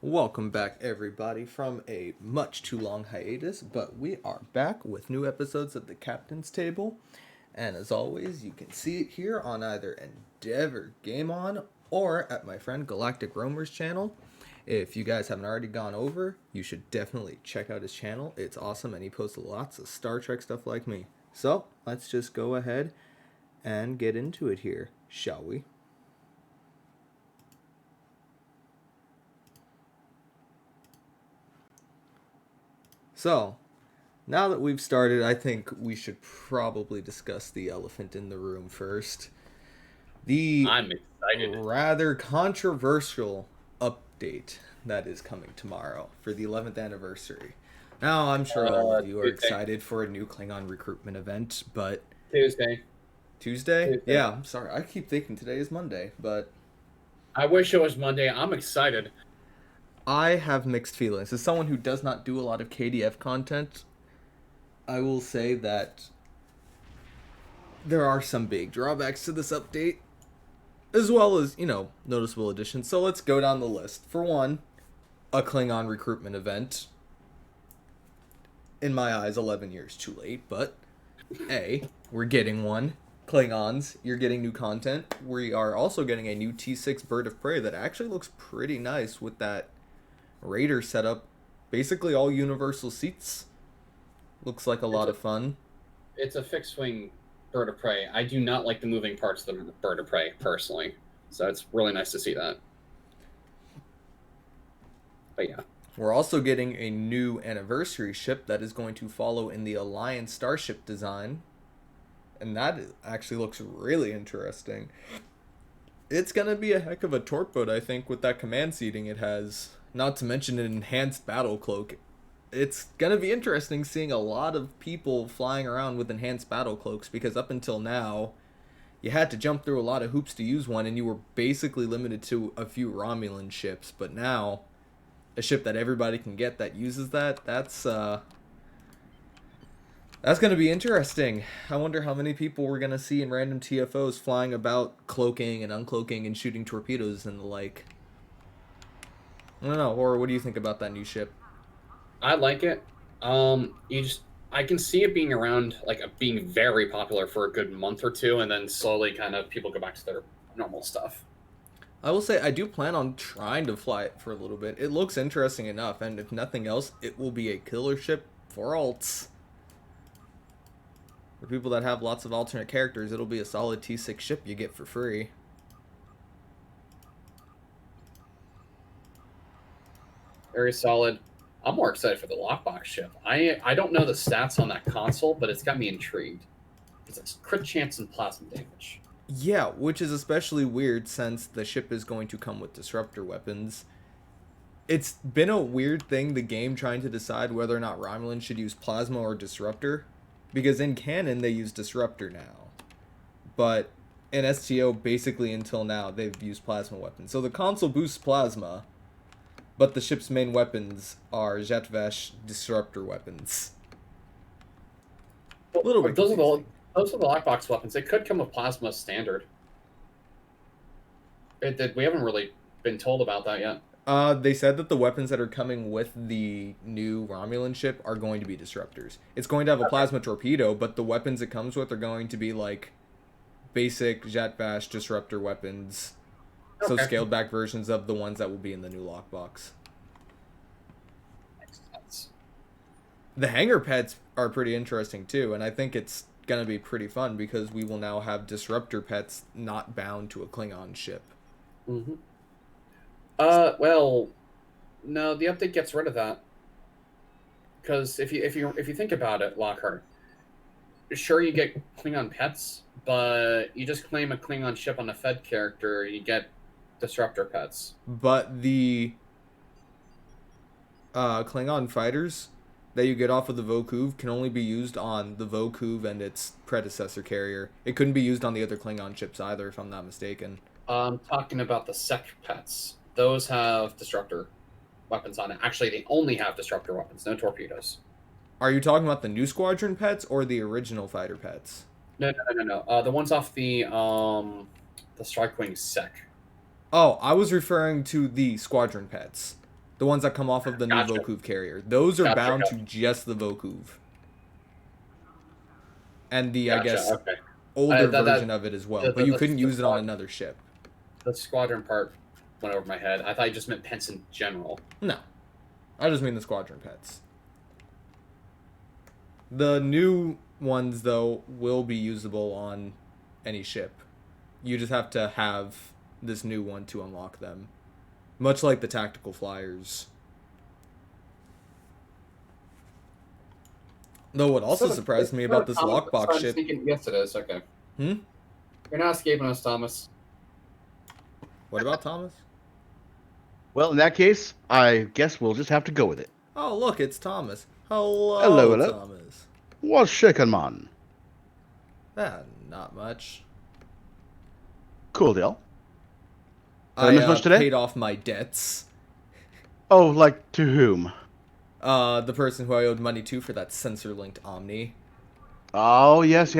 Welcome back, everybody, from a much too long hiatus, but we are back with new episodes of the Captain's Table. And as always, you can see it here on either Endeavor Game On or at my friend Galactic Roamer's channel. If you guys haven't already gone over, you should definitely check out his channel. It's awesome, and he posts lots of Star Trek stuff like me. So, let's just go ahead and get into it here, shall we? So, now that we've started, I think we should probably discuss the elephant in the room first. The I'm excited. rather controversial update that is coming tomorrow for the 11th anniversary. Now, I'm sure all of you are Tuesday. excited for a new Klingon recruitment event, but Tuesday. Tuesday? Tuesday. Yeah, I'm sorry. I keep thinking today is Monday, but I wish it was Monday. I'm excited. I have mixed feelings. As someone who does not do a lot of KDF content, I will say that there are some big drawbacks to this update, as well as, noticeable additions. So let's go down the list. For one, a Klingon recruitment event. In my eyes, 11 years too late, but A, we're getting one. Klingons, you're getting new content. We are also getting a new T6 Bird of Prey that actually looks pretty nice with that Raider setup. Basically, all universal seats. Looks like a lot of fun. It's a fixed wing bird of prey. I do not like the moving parts of the bird of prey personally. So it's really nice to see that. But yeah. We're also getting a new anniversary ship that is going to follow in the Alliance starship design. And that actually looks really interesting. It's going to be a heck of a torp boat, I think, with that command seating it has. Not to mention an enhanced battle cloak. It's going to be interesting seeing a lot of people flying around with enhanced battle cloaks because up until now, you had to jump through a lot of hoops to use one and you were basically limited to a few Romulan ships. But now, a ship that everybody can get that uses that's going to be interesting. I wonder how many people we're going to see in random TFOs flying about cloaking and uncloaking and shooting torpedoes and the like. I don't know, Horror, what do you think about that new ship? I like it. You just I can see it being around, like being very popular for a good month or two, and then slowly kind of people go back to their normal stuff. I will say I do plan on trying to fly it for a little bit. It looks interesting enough, and if nothing else, it will be a killer ship for alts. For people that have lots of alternate characters, it'll be a solid T6 ship you get for free. Very solid. I'm more excited for the lockbox ship. I don't know the stats on that console, but it's got me intrigued. Because it's crit chance and plasma damage. Yeah, which is especially weird since the ship is going to come with disruptor weapons. It's been a weird thing, the game trying to decide whether or not Romulan should use plasma or disruptor. Because in canon, they use disruptor now. But in STO, basically until now, they've used plasma weapons. So the console boosts plasma, but the ship's main weapons are Jetvesh disruptor weapons. A little bit Those are confusing. those are the lockbox weapons. They could come with plasma standard. We haven't really been told about that yet. They said that the weapons that are coming with the new Romulan ship are going to be disruptors. It's going to have a plasma torpedo, but the weapons it comes with are going to be like basic Jetvash disruptor weapons. So Okay. scaled back versions of the ones that will be in the new lockbox. Makes sense. The hangar pets are pretty interesting too, and I think it's gonna be pretty fun because we will now have disruptor pets not bound to a Klingon ship. Mm-hmm. Well, no, the update gets rid of that because if you think about it, Lockhart, sure you get Klingon pets, but you just claim a Klingon ship on a Fed character, you get disruptor pets. But the Klingon fighters that you get off of the Vokuv can only be used on the Vokuv and its predecessor carrier. It couldn't be used on the other Klingon ships either, if I'm not mistaken. I'm talking about the Sec pets. Those have disruptor weapons on it. Actually, they only have disruptor weapons, no torpedoes. Are you talking about the new squadron pets or the original fighter pets? No. The ones off the Strike Wing Sec. Oh, I was referring to the squadron pets. The ones that come off of the new Gotcha. Vokuv carrier. Those are Gotcha, bound gotcha. to just the Vokuv. And the, I Gotcha. guess, Okay. older That version of it as well. But you couldn't use it on another ship. The squadron part went over my head. I thought you just meant pets in general. No. I just mean the squadron pets. The new ones, though, will be usable on any ship. You just have to have this new one to unlock them. Much like the tactical flyers. Though what also surprised me about this lockbox ship... Yes, it is. Okay. Hmm? You're not escaping us, Thomas. What about Thomas? Well, in that case, I guess we'll just have to go with it. Oh, look, it's Thomas. Hello, Hello. Thomas. What's shaking, man? Not much. Cool deal. Did I I miss much today? paid off my debts. Oh, like to whom? The person who I owed money to for that sensor-linked Omni. Oh, yes.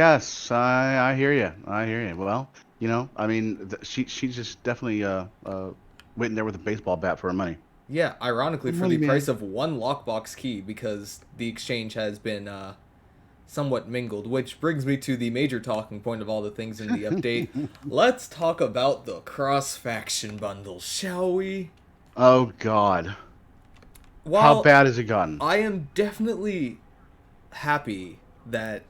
I hear you. Well, you know, I mean, she's just definitely waiting there with a baseball bat for her money. Yeah, ironically, for Money, the man. price of one lockbox key, because the exchange has been somewhat mingled, which brings me to the major talking point of all the things in the update. Let's talk about the cross-faction bundle, shall we? Oh, God. While How bad has it gotten? I am definitely happy that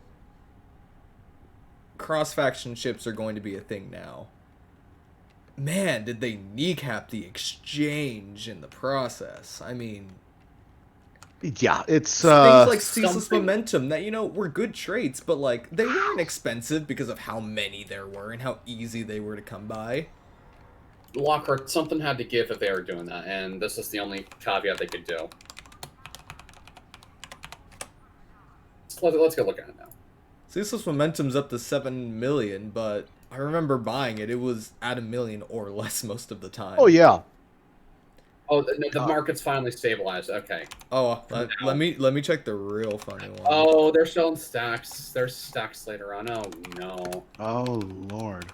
cross-faction ships are going to be a thing now. Man, did they kneecap the exchange in the process. I mean... Yeah, it's things like ceaseless something- momentum that, you know, were good traits, but, like, they weren't expensive because of how many there were and how easy they were to come by. Lockhart, something had to give if they were doing that, and this is the only caveat they could do. Let's go look at it now. Ceaseless momentum's up to 7 million, but I remember buying it. It was at 1 million or less most of the time. Oh, yeah. Oh, the market's finally stabilized. Okay. Oh, let me check the real funny one. Oh, they're selling stacks. There's stacks later on. Oh, no. Oh, Lord.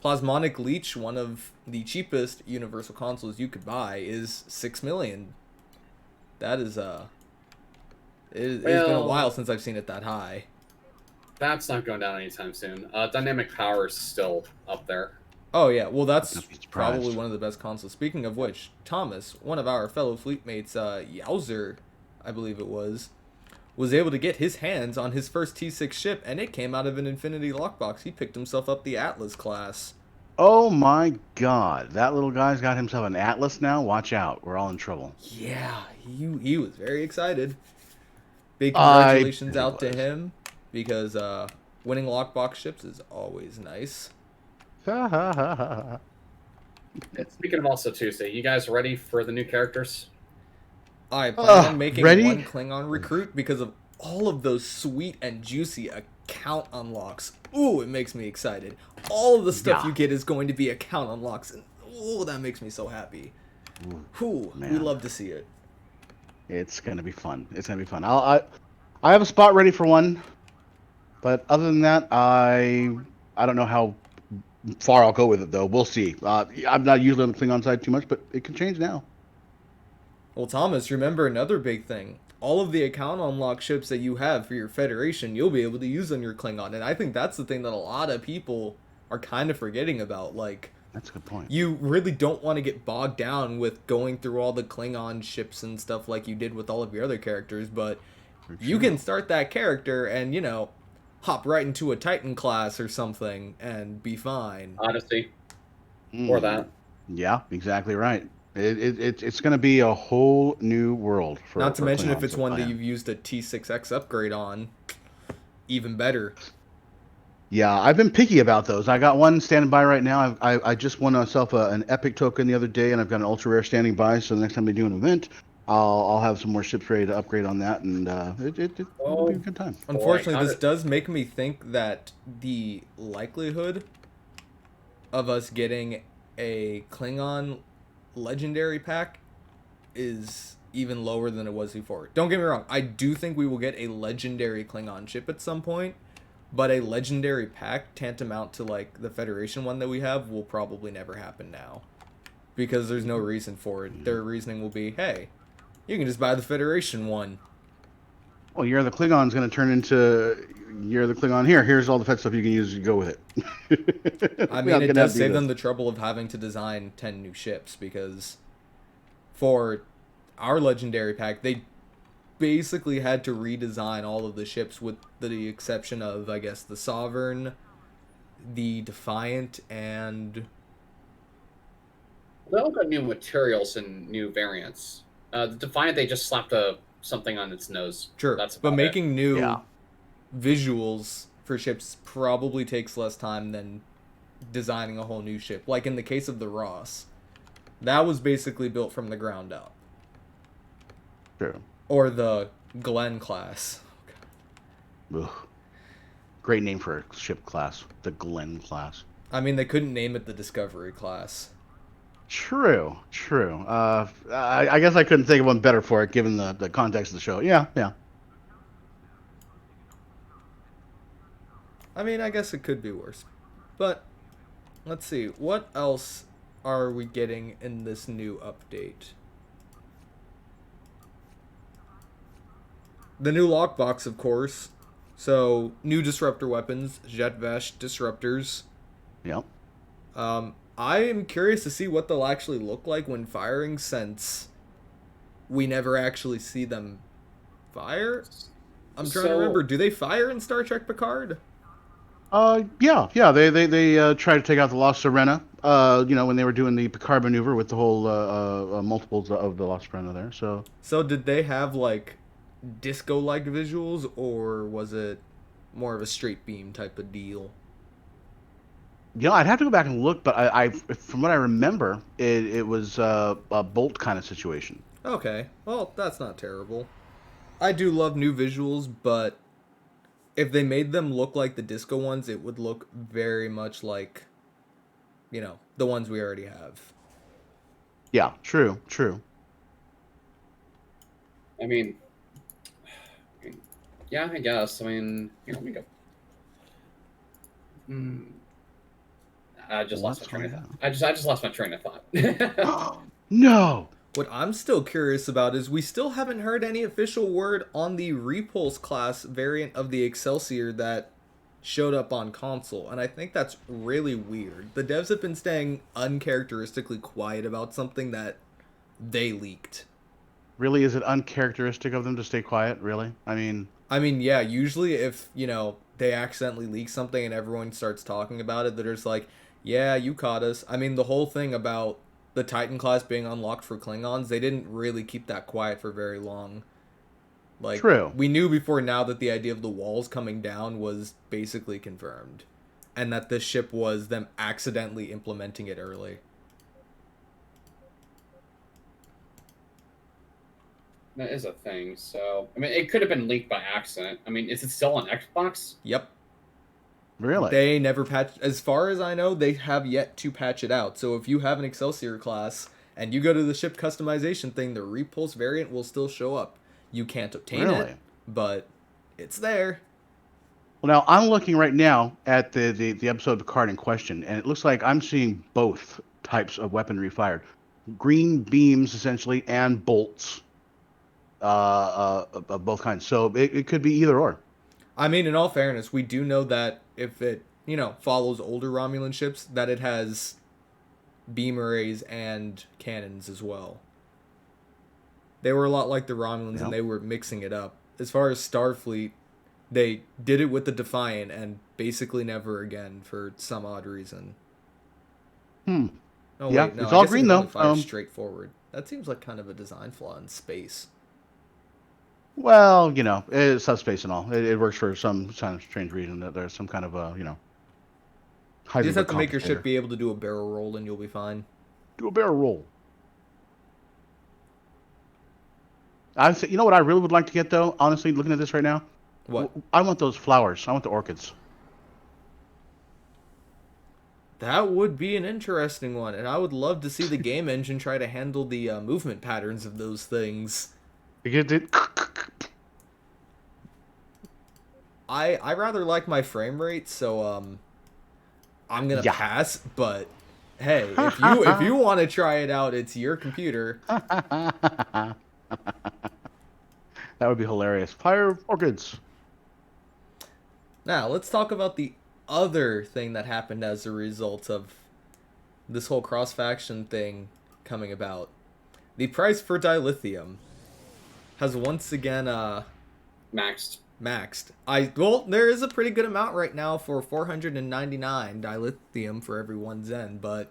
Plasmonic Leech, one of the cheapest Universal consoles you could buy, is 6 million. That is it's been a Well- while since I've seen it that high. That's not going down anytime soon. Dynamic Power is still up there. Oh yeah, well that's Don't be surprised. probably one of the best consoles. Speaking of which, Thomas, one of our fellow fleet mates, Yowzer, I believe it was able to get his hands on his first T6 ship, and it came out of an Infinity lockbox. He picked himself up the Atlas class. Oh, my God. That little guy's got himself an Atlas now? Watch out. We're all in trouble. Yeah, he was very excited. Big I congratulations bet he out to was. him, because winning lockbox ships is always nice. Speaking of also Tuesday, you guys ready for the new characters? I plan on making ready? one Klingon recruit because of all of those sweet and juicy account unlocks. Ooh, it makes me excited. All of the stuff Yeah. you get is going to be account unlocks, and ooh, that makes me so happy. Ooh, we man. love to see it. It's gonna be fun. It's gonna be fun. I have a spot ready for one, but other than that, I don't know how far I'll go with it though. We'll see. I'm not usually on the Klingon side too much, but it can change now. Well, Thomas, remember another big thing. All of the account unlock ships that you have for your Federation, you'll be able to use on your Klingon. And I think that's the thing that a lot of people are kind of forgetting about. Like, That's a good point. you really don't want to get bogged down with going through all the Klingon ships and stuff like you did with all of your other characters, but you can start that character and, you know, hop right into a Titan class or something and be fine. Odyssey, Mm. or that. Yeah, exactly right. It's going to be a whole new world. Not to mention if Klingons it's to one play that in. you've used a T6X upgrade on, even better. Yeah, I've been picky about those. I got one standing by right now. I just won myself an epic token the other day, and I've got an ultra rare standing by. So the next time they do an event, I'll have some more ships ready to upgrade on that, and it'll be a good time. Unfortunately, how this did- does make me think that the likelihood of us getting a Klingon legendary pack is even lower than it was before. Don't get me wrong, I do think we will get a legendary Klingon ship at some point, but a legendary pack tantamount to like the Federation one that we have will probably never happen now. because there's no reason for it. Their reasoning will be, hey, you can just buy the Federation one. Well, Year of the Klingon's going to turn into Year of the Klingon. Here's all the pet stuff you can use. You go with it. I We're not mean, it gonna does do save this. them the trouble of having to design 10 new ships, because for our legendary pack, they basically had to redesign all of the ships with the exception of, I guess, the Sovereign, the Defiant, and They all got new materials and new variants. The Defiant, they just slapped something on its nose. sure, That's but about it. making new Yeah. visuals for ships probably takes less time than designing a whole new ship. Like in the case of the Ross, that was basically built from the ground up. True. Or the Glenn class. Ugh. Great name for a ship class, the Glenn class. I mean, they couldn't name it the Discovery class. True. I guess I couldn't think of one better for it, given the context of the show. Yeah. I mean, I guess it could be worse. But, let's see. What else are we getting in this new update? The new lockbox, of course. So, new disruptor weapons, Jet Vesh disruptors. Yep. I am curious to see what they'll actually look like when firing, since we never actually see them fire. I'm trying to remember. Do they fire in Star Trek Picard? Yeah. They tried to take out the Lost Serena. When they were doing the Picard maneuver with the whole multiples of the Lost Serena there. So did they have like disco-like visuals, or was it more of a straight beam type of deal? I'd have to go back and look, but I from what I remember, it was a bolt kind of situation. Okay, well, that's not terrible. I do love new visuals, but if they made them look like the disco ones, it would look very much like, the ones we already have. Yeah, true. I mean, yeah, I guess. I mean, here, let me go. I just lost my train of thought. I just lost my train of thought. No. What I'm still curious about is we still haven't heard any official word on the Repulse class variant of the Excelsior that showed up on console, and I think that's really weird. The devs have been staying uncharacteristically quiet about something that they leaked. Really, is it uncharacteristic of them to stay quiet? Really? I mean, Yeah, usually if, they accidentally leak something and everyone starts talking about it, they're just like, yeah, you caught us. I mean, the whole thing about the Titan class being unlocked for Klingons, they didn't really keep that quiet for very long. Like, true. We knew before now that the idea of the walls coming down was basically confirmed. And that this ship was them accidentally implementing it early. That is a thing. So, I mean, it could have been leaked by accident. I mean, is it still on Xbox? Yep. Really? They never patched. As far as I know, they have yet to patch it out. So if you have an Excelsior class and you go to the ship customization thing, the Repulse variant will still show up. You can't obtain it, but it's there. Well, now I'm looking right now at the episode of Picard in question, and it looks like I'm seeing both types of weaponry fired: green beams, essentially, and bolts of both kinds. So it could be either or. I mean, in all fairness, we do know that if it, follows older Romulan ships, that it has beam arrays and cannons as well. They were a lot like the Romulans, and they were mixing it up. As far as Starfleet, they did it with the Defiant and basically never again for some odd reason. Oh, yeah, wait, no, it's all green, though. Fire straight forward. That seems like kind of a design flaw in space. Well, it's subspace and all. It works for some kind of strange reason that there's some kind of you just have to make your ship be able to do a barrel roll, and you'll be fine. Do a barrel roll. You know what I really would like to get, though? Honestly, looking at this right now, what? I want those flowers. I want the orchids. That would be an interesting one, and I would love to see the game engine try to handle the movement patterns of those things. I rather like my frame rate, so I'm gonna pass, but Hey, if you want to try it out, it's your computer. That would be hilarious. Fire orchids. Now, let's talk about the other thing that happened as a result of this whole cross-faction thing coming about. The price for dilithium has once again Maxed. maxed. Well, there is a pretty good amount right now for 499 dilithium for every 1 Zen, but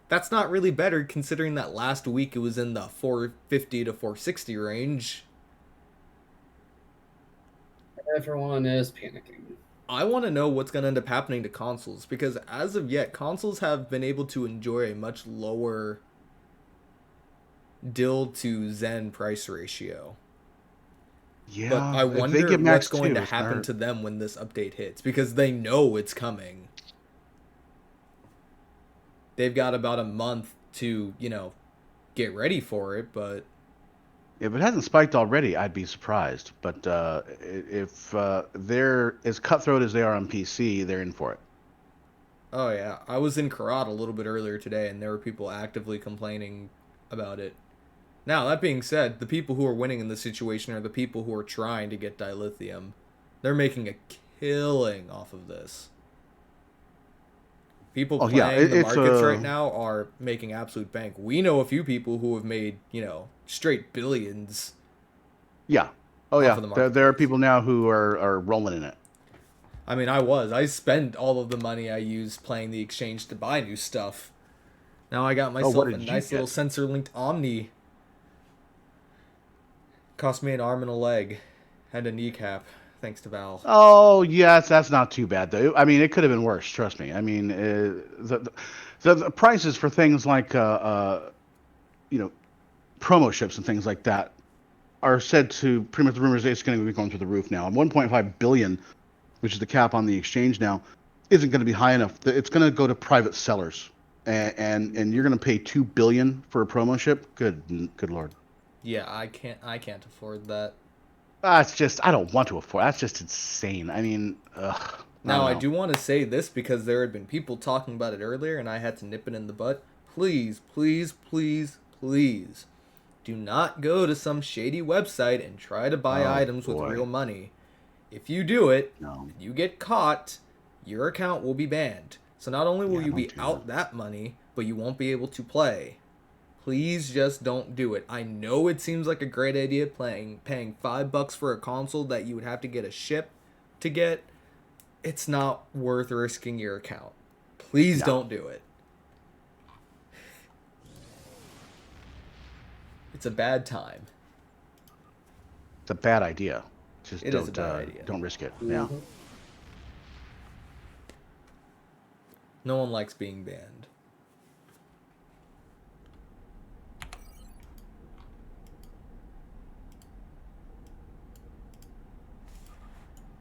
that's not really better considering that last week it was in the 450 to 460 range. Everyone is panicking. I want to know what's going to end up happening to consoles because as of yet, consoles have been able to enjoy a much lower DIL to Zen price ratio. Yeah, But I if they wonder get what's maxed going too, to it's happen hard. to them when this update hits because they know it's coming. They've got about a month to, get ready for it, but If it hasn't spiked already, I'd be surprised. But if they're as cutthroat as they are on PC, they're in for it. oh yeah, I was in Karat a little bit earlier today and there were people actively complaining about it. Now, that being said, the people who are winning in this situation are the people who are trying to get dilithium. They're making a killing off of this. People Oh yeah, playing the it's markets right now are making absolute bank. We know a few people who have made, straight billions yeah. Oh off yeah, of the there are marketplace. people now who are rolling in it. I mean, I spent all of the money I used playing the exchange to buy new stuff. Now I got Oh, what myself a did you nice little get? sensor linked Omni. Cost me an arm and a leg. And a kneecap, thanks to Val. Oh yes, that's not too bad though. I mean, it could have been worse. Trust me. I mean, the prices for things like you know promo ships and things like that are said to pretty much the rumors say it's going to be going through the roof now. And 1.5 billion, which is the cap on the exchange now, isn't going to be high enough. It's going to go to private sellers, and you're going to pay 2 billion for a promo ship. Good lord. Yeah, I can't afford that. That's just I don't want to afford. That's just insane. I mean, ugh, I Now don't I know. do want to say this because there had been people talking about it earlier and I had to nip it in the butt. Please, please, please, please do not go to some shady website and try to buy Oh items with boy, real money. If you do it, no. and you get caught, your account will be banned. So not only will Yeah, you don't be do that. out that money, but you won't be able to play. Please just don't do it. I know it seems like a great idea paying $5 for a console that you would have to get a ship to get. It's not worth risking your account. Please No, don't do it. It's a bad time. it's a bad idea. Just It is a bad idea. don't risk it. Yeah. Mhm. No one likes being banned.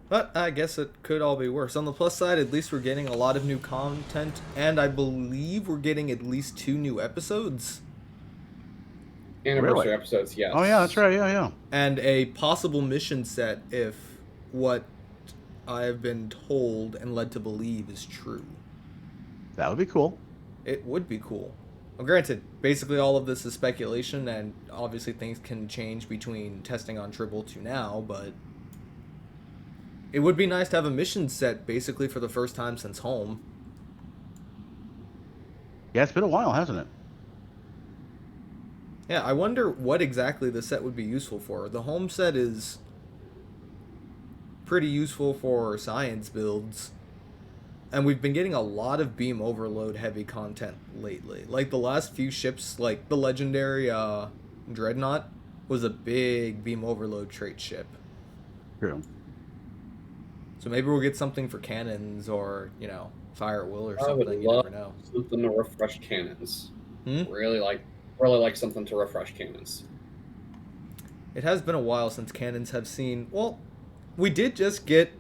But I guess it could all be worse. On the plus side, at least we're getting a lot of new content, and I believe we're getting at least 2 new episodes. Really? Anniversary episodes, yes. Oh yeah, that's right. Yeah, yeah. And a possible mission set if what I've been told and led to believe is true. That would be cool. It would be cool. Well, granted, basically all of this is speculation, and obviously things can change between testing on Tribble to now, but it would be nice to have a mission set basically for the first time since Home. Yeah, it's been a while, hasn't it? Yeah, I wonder what exactly the set would be useful for. The Home set is pretty useful for science builds, and we've been getting a lot of beam overload heavy content lately. Like the last few ships, like the legendary Dreadnought was a big beam overload trait ship. True. So maybe we'll get something for cannons or, fire at will or I would something. You love never know. something to refresh cannons. Hmm? Really like something to refresh cannons. It has been a while since cannons have seen. Well, we did just get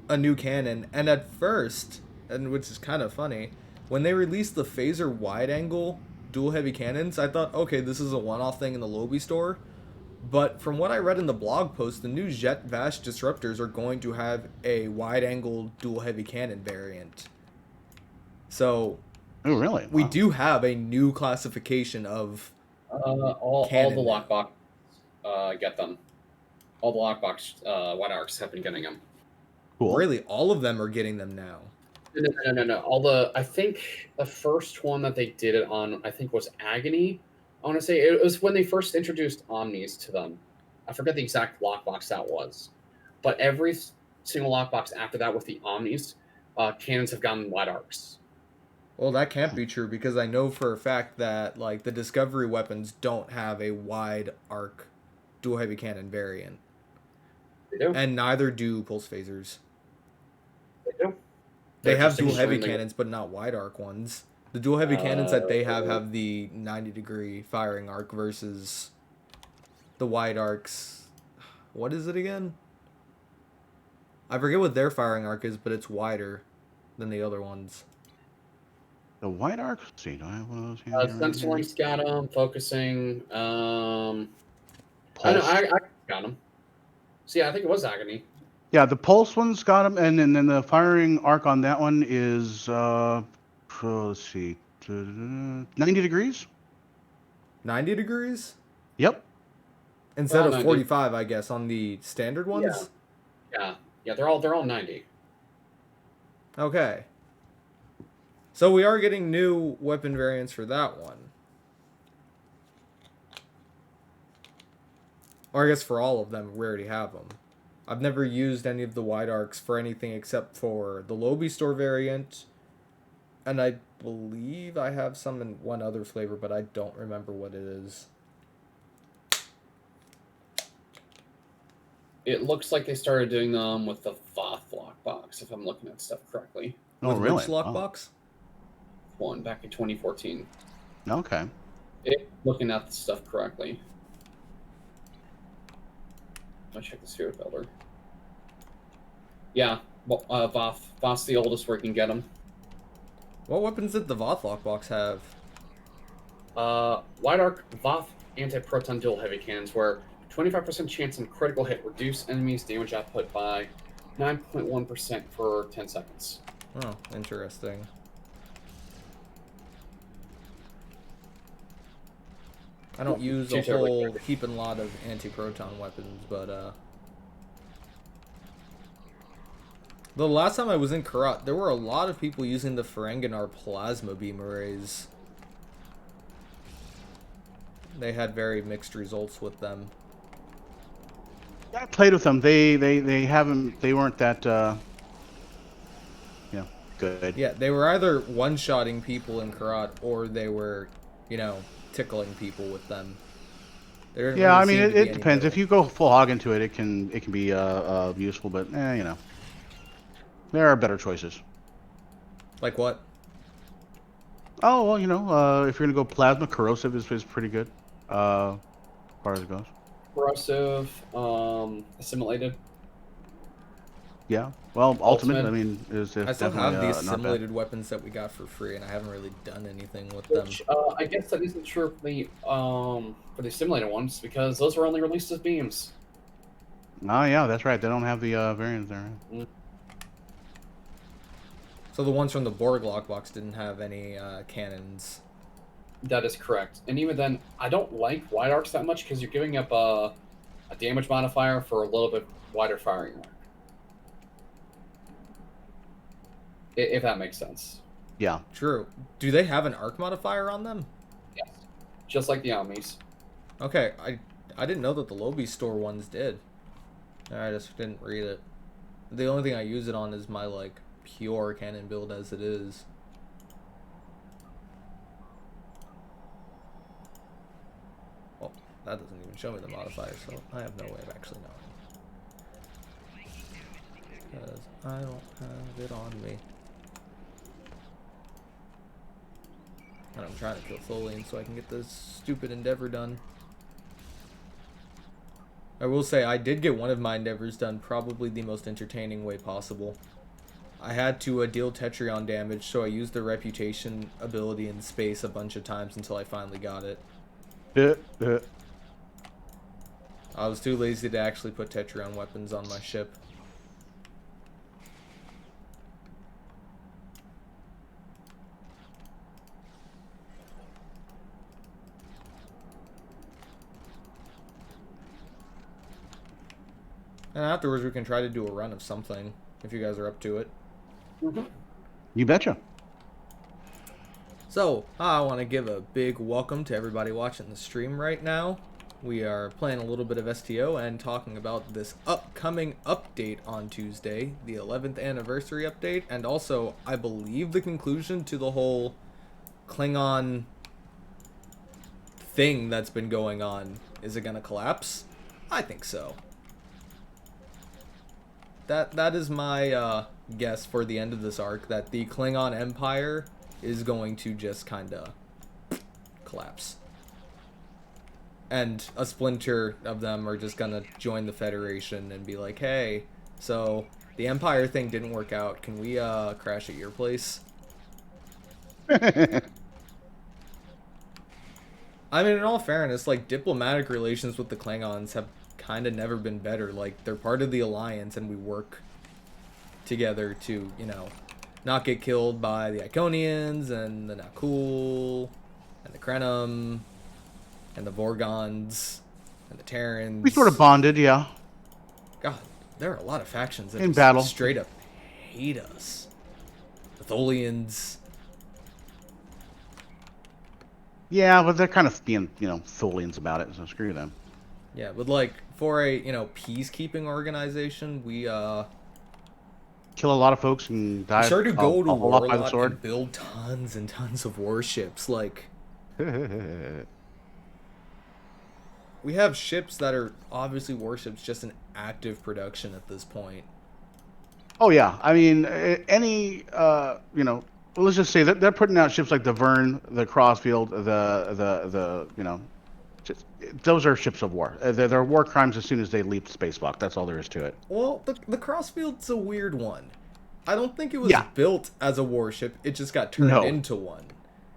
a new cannon, and at first, and which is kind of funny, when they released the phaser wide angle dual heavy cannons, I thought, okay, this is a one-off thing in the Lobby store. But from what I read in the blog post, the new Jet Vash disruptors are going to have a wide angle dual heavy cannon variant. So Oh, really? We Wow. do have a new classification of All the Cannon now. lockbox get them. All the lockbox White Arcs have been getting them. Cool. really all of them are getting them now. No. I think the first one that they did it on, I think, was Agony. I want to say it was when they first introduced Omnis to them. I forget the exact lockbox that was, but every single lockbox after that with the Omnis, cannons have gotten White Arcs. Well, that can't be true because I know for a fact that like the Discovery weapons don't have a wide arc dual heavy cannon variant, They do. and neither do pulse phasers. They do. They They're have just dual heavy extremely- cannons, but not wide arc ones. The dual heavy cannons that they have the 90-degree firing arc versus the wide arcs. What is it again? I forget what their firing arc is, but it's wider than the other ones. The White Arc. Let's see. Do I have one of those here? Sensor links got them. Focusing. I Pulse. got them. See, I think it was Agony. Yeah, the Pulse one's got them, and then the firing arc on that one is let's see, 90 degrees. 90 degrees? Yep. Instead Well, of 90. 45, I guess, on the standard ones? Yeah. They're all 90. Okay. So we are getting new weapon variants for that one. Or I guess for all of them, we already have them. I've never used any of the wide arcs for anything except for the Lobby Store variant. And I believe I have some in one other flavor, but I don't remember what it is. It looks like they started doing them with the Voth lockbox, if I'm looking at stuff correctly. Oh, With really? which lockbox? One back in 2014. Okay. Looking at the stuff correctly. I'll check the Spirit Builder. Yeah, well, Voth's the oldest where you can get them. What weapons did the Voth lockbox have? Wide Arc Voth anti-proton dual heavy cannons, where 25% chance on critical hit, reduce enemies' damage output by 9.1% for 10 seconds. Oh, interesting. I don't use a Change that really whole quick. heaping lot of anti-proton weapons, but the last time I was in Karat, there were a lot of people using the Ferenginar plasma beam arrays. They had very mixed results with them. I played with them. They weren't that good. Yeah, they were either one-shotting people in Karat or they were, tickling people with them. There didn't Yeah, I really mean seem to be it any depends. If middle. you go full hog into it, it can be useful, but there are better choices. Like what? Oh well, if you're gonna go plasma, corrosive is pretty good. As far as it goes. Corrosive, assimilated. Yeah. Well, ultimate. Ultimate. I mean, is I still definitely have the not bad. assimilated weapons that we got for free, and I haven't really done anything with them. Which I guess that isn't true for the assimilated ones, because those were only released as beams. Oh yeah, that's right. They don't have the variants there. So the ones from the Borg lockbox didn't have any cannons. That is correct. And even then, I don't like wide arcs that much because you're giving up a damage modifier for a little bit wider firing arc. If that makes sense. Yeah. True. Do they have an arc modifier on them? Yes. Just like the Omnis. Okay, I didn't know that the Lobby Store ones did. I just didn't read it. The only thing I use it on is my pure cannon build as it is. Well, that doesn't even show me the modifier, so I have no way of actually knowing. Because I don't have it on me. And I'm trying to kill Tholian so I can get this stupid endeavor done. I will say, I did get one of my endeavors done probably the most entertaining way possible. I had to deal Tetrion damage, so I used the reputation ability in space a bunch of times until I finally got it. I was too lazy to actually put Tetrion weapons on my ship. And afterwards, we can try to do a run of something if you guys are up to it. Mm-hmm. You betcha. So, I want to give a big welcome to everybody watching the stream right now. We are playing a little bit of STO and talking about this upcoming update on Tuesday, the 11th anniversary update, and also, I believe, the conclusion to the whole Klingon thing that's been going on. Is it going to collapse? I think so. That is my guess for the end of this arc, that the Klingon Empire is going to just kind of collapse. And a splinter of them are just going to join the Federation and be like, hey, so the Empire thing didn't work out. Can we crash at your place? I mean, in all fairness, like, diplomatic relations with the Klingons have kind of never been better. Like, they're part of the Alliance and we work together to, you know, not get killed by the Iconians and the Nakul and the Krenim and the Vorgons and the Terrans. We sort of bonded, yeah. God, there are a lot of factions that In just battle. straight up hate us. The Tholians. Yeah, but they're kind of being, Tholians about it, so screw them. Yeah, but like, for a, peacekeeping organization, we, Kill a lot of folks and die. sure to go to a whole war lot a by the lot sword. and build tons and tons of warships. Like, we have ships that are obviously warships just in active production at this point. Oh yeah, I mean, let's just say that they're putting out ships like the Vern, the Crossfield, just, those are ships of war. They're war crimes as soon as they leap the spacewalk. That's all there is to it. Well, the Crossfield's a weird one. I don't think it was Yeah. built as a warship. It just got turned No. into one.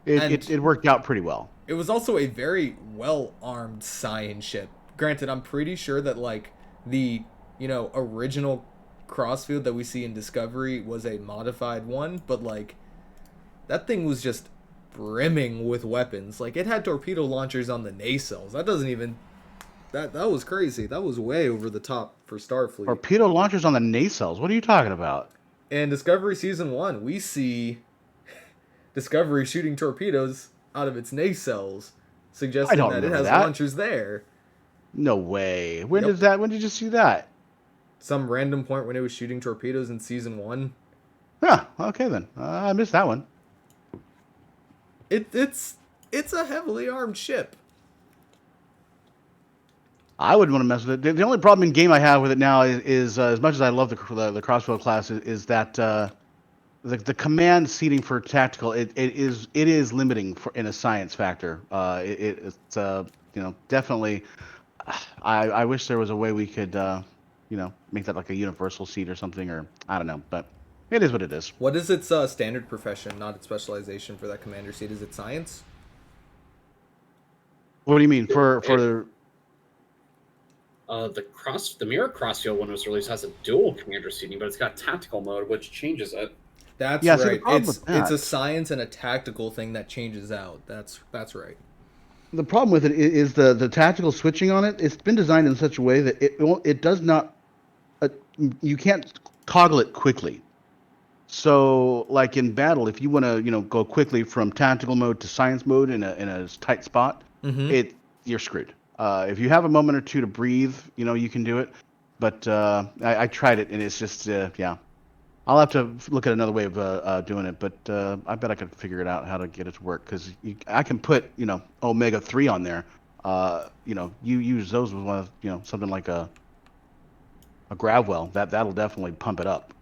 It worked out pretty well. It was also a very well-armed science ship. Granted, I'm pretty sure that, like, the, original Crossfield that we see in Discovery was a modified one, but, like, that thing was just brimming with weapons. Like, it had torpedo launchers on the nacelles. That doesn't even... That was crazy. That was way over the top for Starfleet. Torpedo launchers on the nacelles. What are you talking about? In Discovery Season 1, we see Discovery shooting torpedoes out of its nacelles, suggesting don't that it remember has that. launchers there. No way. When Yep. When did you see that? Some random point when it was shooting torpedoes in Season 1. Huh. Okay then. I missed that one. It's a heavily armed ship. I wouldn't want to mess with it. The only problem in game I have with it now is as much as I love the Crossfield class, is that the command seating for tactical it is limiting in a science factor. It's definitely. I wish there was a way we could make that like a universal seat or something, or I don't know, but it is what it is. What is its standard profession, not its specialization for that commander seat? Is it science? What do you mean for The Mirror Crossfield one was released has a dual commander seating, but it's got tactical mode, which changes it. That's Yeah, see, the right. problem It's with that- a science and a tactical thing that changes out. That's right. The problem with it is the tactical switching on it. It's been designed in such a way that it does not. You can't toggle it quickly. So, like in battle, if you want to go quickly from tactical mode to science mode in a tight spot, Mm-hmm. you're screwed. If you have a moment or two to breathe, you can do it. But I tried it and it's just yeah. I'll have to look at another way of doing it, but I bet I could figure it out how to get it to work because I can put Omega 3 on there. You use those with one of something like a Gravwell that'll definitely pump it up.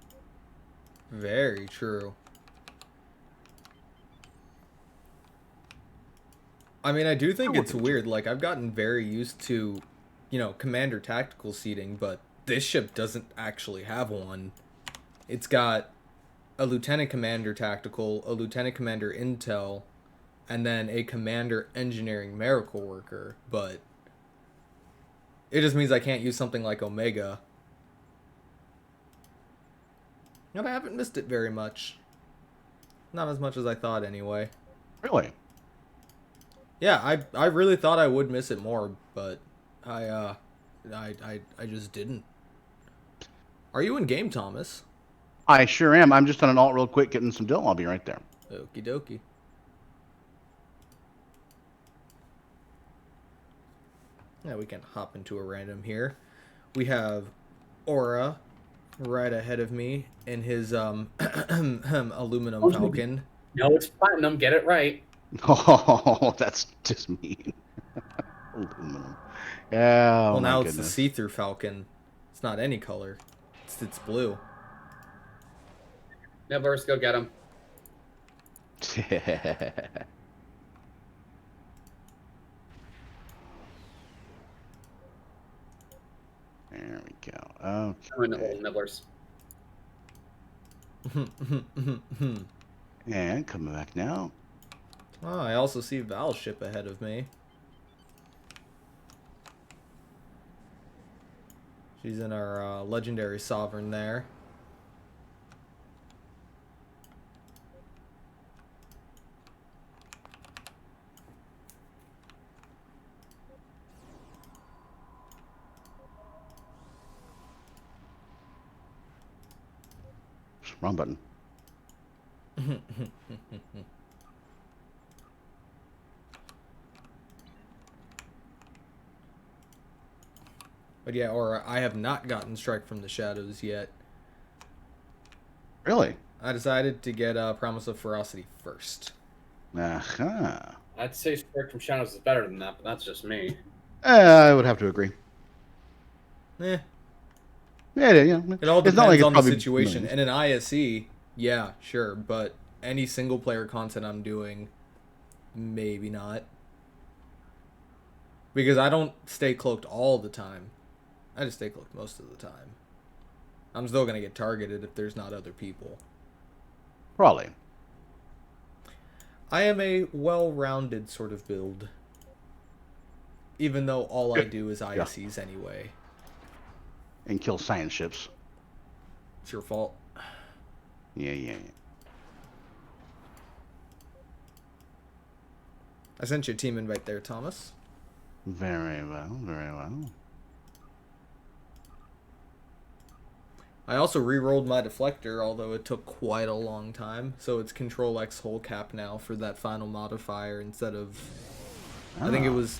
Very true. I mean, I do think it's weird. Like, I've gotten very used to, commander tactical seating, but this ship doesn't actually have one. It's got a lieutenant commander tactical, a lieutenant commander intel, and then a commander engineering miracle worker, but it just means I can't use something like Omega. And I haven't missed it very much. Not as much as I thought, anyway. Really? Yeah, I really thought I would miss it more, but I just didn't. Are you in game, Thomas? I sure am. I'm just on an alt real quick, getting some dill. I'll be right there. Okie dokie. Yeah, we can hop into a random here. We have Aura right ahead of me in his aluminum falcon. No, it's platinum. Get it right. Oh, that's just mean. Aluminum. Yeah, oh Well, my now it's the goodness. see-through falcon. It's not any color. It's blue. Nibblers, go get him. There we go. Okay. I'm in the old nibblers. And coming back now. Oh, I also see Val's ship ahead of me. She's in our legendary sovereign there. Wrong button. But yeah, or I have not gotten Strike from the Shadows yet. Really? I decided to get Promise of Ferocity first. Uh-huh. I'd say Strike from Shadows is better than that, but that's just me. I would have to agree. Eh, Yeah. it all It's not depends like it's on the probably situation. millions. And in ISE, yeah, sure, but any single player content I'm doing, maybe not. Because I don't stay cloaked all the time. I just stay cloaked most of the time. I'm still going to get targeted if there's not other people. Probably. I am a well-rounded sort of build. Even though all I do is ISEs anyway. And kill science ships. It's your fault. Yeah. I sent you a team invite there, Thomas. Very well, very well. I also re-rolled my deflector, although it took quite a long time. So it's Control X Hull Cap now for that final modifier instead of... I think it was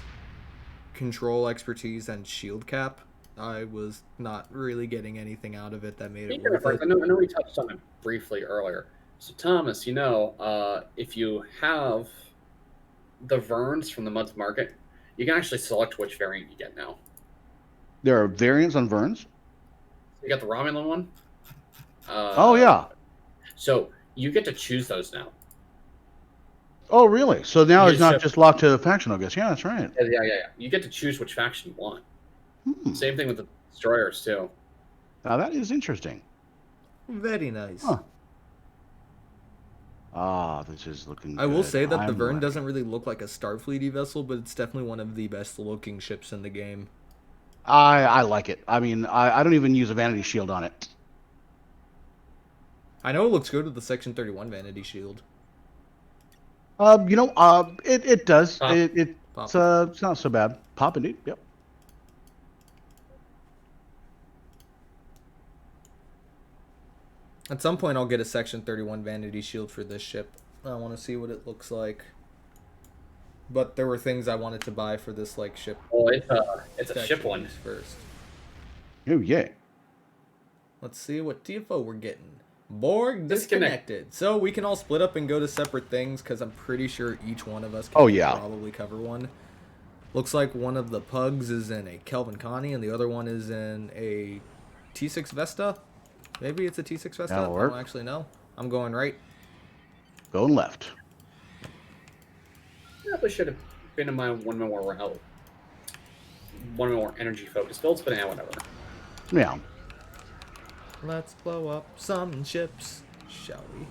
Control Expertise and Shield Cap. I was not really getting anything out of it that made it worth it. I know we touched on it briefly earlier. So Thomas, if you have the Verns from the Muds Market, you can actually select which variant you get now. There are variants on Verns? You got the Romulan one. Oh, yeah. So you get to choose those now. Oh, really? So now You it's not just- just locked to faction, I guess. Yeah, that's right. Yeah. You get to choose which faction you want. Same thing with the destroyers too. Now that is interesting. Very nice. Huh. Ah, this is looking I will good. say that the I'm Vern ready. doesn't really look like a Starfleet vessel, but it's definitely one of the best looking ships in the game. I like it. I mean, I don't even use a vanity shield on it. I know it looks good with the Section 31 Vanity Shield. It does. Pop. It's not so bad. Pop indeed. Yep. At some point, I'll get a Section 31 Vanity Shield for this ship. I want to see what it looks like. But there were things I wanted to buy for this ship. Oh, it's a ship section one. first. Oh yeah. Let's see what TFO we're getting. Borg Disconnect. disconnected. So we can all split up and go to separate things because I'm pretty sure each one of us can Oh, yeah. probably cover one. Looks like one of the pugs is in a Kelvin Connie and the other one is in a T6 Vesta. Maybe it's a T6 Vesta. That'll I work. don't actually know. I'm going right. Going left. Probably should have been in my one more energy focused builds, but yeah, whatever. Yeah. Let's blow up some ships, shall we?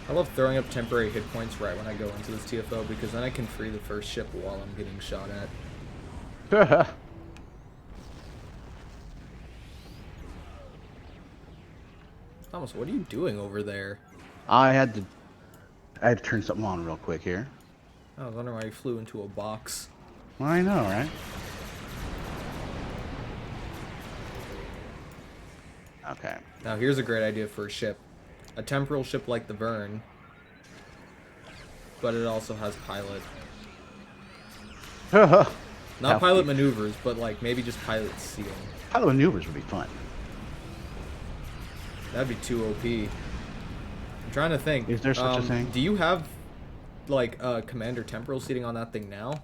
I love throwing up temporary hit points right when I go into this TFO because then I can free the first ship while I'm getting shot at. Thomas, what are you doing over there? I had to I had to turn something on real quick here. I was wondering why you flew into a box. Well, I know, right? Okay. Now here's a great idea for a ship. A temporal ship like the Vern, but it also has pilot. Not How pilot cute. maneuvers, but like maybe just pilot seating. Pilot maneuvers would be fun. That'd be too OP. I'm trying to think. Is there such a thing? Do you have like commander temporal seating on that thing now?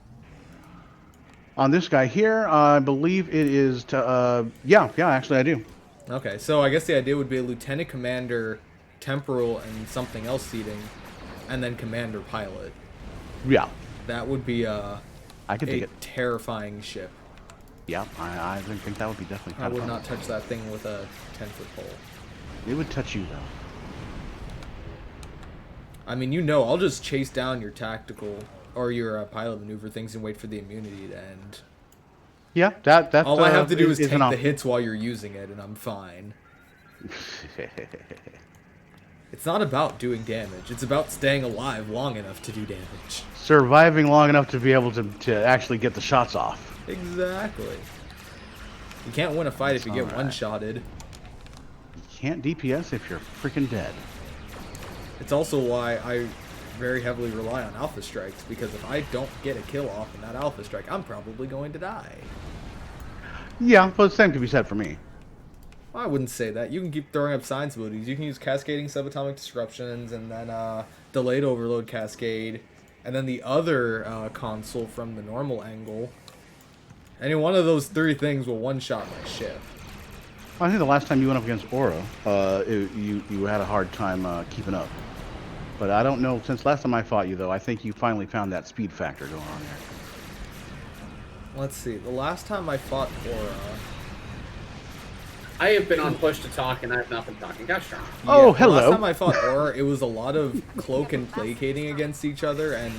On this guy here, I believe it is to, yeah, actually I do. Okay, so I guess the idea would be a lieutenant commander temporal and something else seating, and then commander pilot. Yeah, That would be I could dig a it. terrifying ship. Yeah, I think that would be definitely I kind of would fun. not touch that thing with a 10-foot pole. It would touch you, though. I mean, you know, I'll just chase down your tactical or your pilot maneuver things and wait for the immunity to end. Yeah, that All I have to do is an take the option. hits while you're using it, and I'm fine. It's not about doing damage. It's about staying alive long enough to do damage. Surviving long enough to be able to actually get the shots off. Exactly. You can't win a fight if you get Alright. one-shotted. You can't DPS if you're freaking dead. It's also why I very heavily rely on Alpha Strikes, because if I don't get a kill off in that Alpha Strike, I'm probably going to die. Yeah, but the same could be said for me. I wouldn't say that. You can keep throwing up science abilities. You can use Cascading Subatomic Disruptions, and then Delayed Overload Cascade, and then the other console from the normal angle. Any one of those three things will one-shot my ship. I think the last time you went up against Aura, you had a hard time keeping up. But I don't know, since last time I fought you, though, I think you finally found that speed factor going on there. Let's see. The last time I fought Aura... I have been on push to talk, and I have not been talking. Gosh darn. Oh, The hello. last time I fought Aura, it was a lot of cloak and placating against each other, and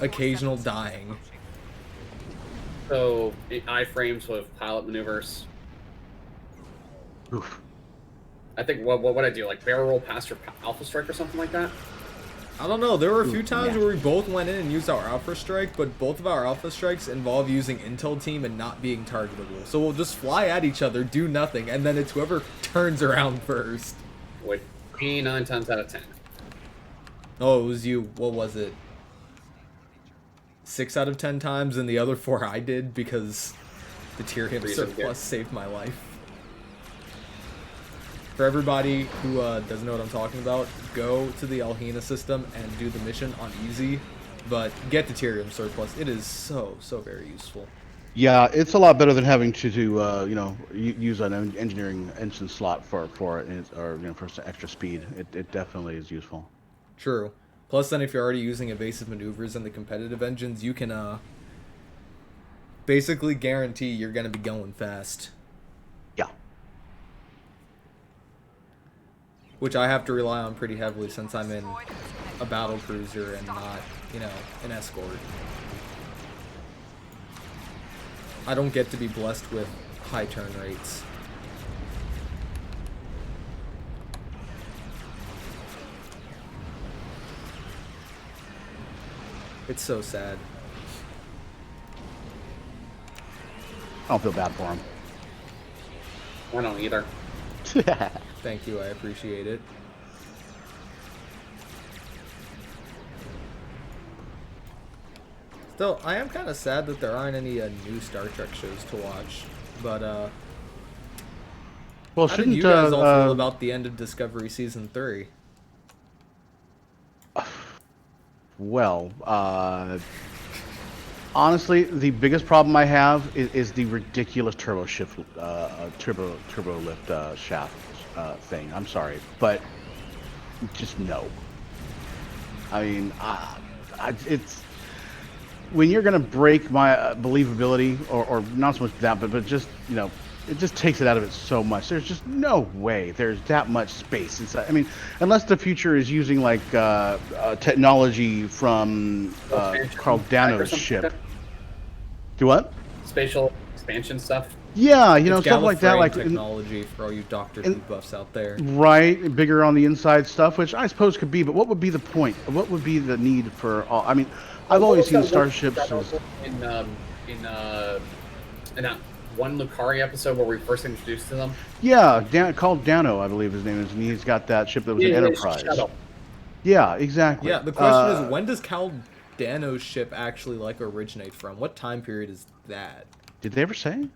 occasional dying. So, iframes with pilot maneuvers. Oof. I think, what would I do? Like, barrel roll past your Alpha Strike or something like that? I don't know. There were a few times yeah. where we both went in and used our Alpha Strike, but both of our Alpha Strikes involve using Intel Team and not being targetable. So we'll just fly at each other, do nothing, and then it's whoever turns around first. Would be 9 times out of 10. Oh, it was you. What was it? 6 out of 10 times, and the other 4 I did because the Tyrium Reason, surplus yeah. saved my life. For everybody who doesn't know what I'm talking about, go to the Alhena system and do the mission on easy, but get the Tyrium surplus. It is so very useful. Yeah, it's a lot better than having to do, use an engineering engine slot for it, or for some extra speed. It definitely is useful. True. Plus, then if you're already using evasive maneuvers in the competitive engines, you can basically guarantee you're going to be going fast. Yeah. Which I have to rely on pretty heavily since I'm in a battle cruiser and not, an escort. I don't get to be blessed with high turn rates. It's so sad. I don't feel bad for him. I don't either. Thank you, I appreciate it. Still, I am kind of sad that there aren't any new Star Trek shows to watch. But, Well, how did shouldn't you guys all feel about the end of Discovery Season 3? Well, honestly, the biggest problem I have is the ridiculous turbo shift, turbo lift shaft thing. I'm sorry, but just no. I mean, it's when you're gonna break my believability, or not so much that, but just it just takes it out of it so much. There's just no way there's that much space inside. I mean, unless the future is using like technology from Carl Expansion or Dano's something ship. like that? Do what? Spatial expansion stuff. Yeah, It's stuff like that, Gallifreyan like technology for all you Doctor Who buffs out there. right, bigger on the inside stuff, which I suppose could be. But what would be the point? What would be the need for all? I mean, I've What always was seen that one starships as in that one Lucari episode where we first introduced to them? called Dano, I believe his name is, and he's got that ship that was an Yeah, Enterprise. shuttle. Yeah, exactly. Yeah, the question is, when does Cal Dano's ship actually like originate from? What time period is that? Did they ever say?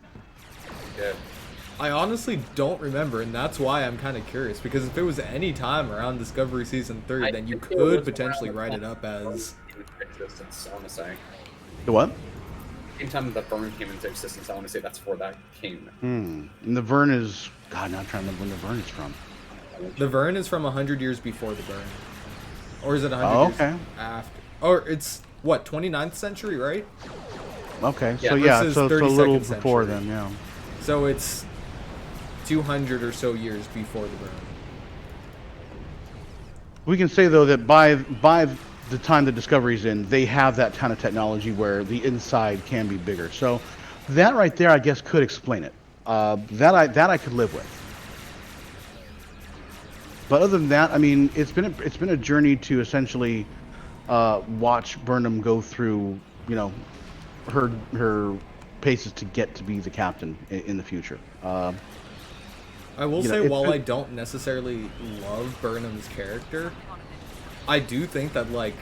Yeah. I honestly don't remember, and that's why I'm kind of curious, because if it was any time around Discovery Season 3, then you think it could was potentially around write the it up time as... existence, I want to say. The what? Anytime the Burn came into existence, I want to say that's where that came. And the Vern is... God, now I'm trying to remember when the Vern is from. The Vern is from 100 years before the Burn. Or is it 100 Oh, years okay. after? Or it's, what, 29th century, right? Okay, Yeah, so yeah, versus so it's a little 32nd before century. then, yeah. So it's 200 or so years before the Burn. We can say though that by the time the Discovery's in, they have that kind of technology where the inside can be bigger. So that right there, I guess, could explain it. That I could live with. But other than that, I mean, it's been a journey to essentially watch Burnham go through, her paces to get to be the captain in the future. I will You know, say, it's while been- I don't necessarily love Burnham's character, I do think that, like,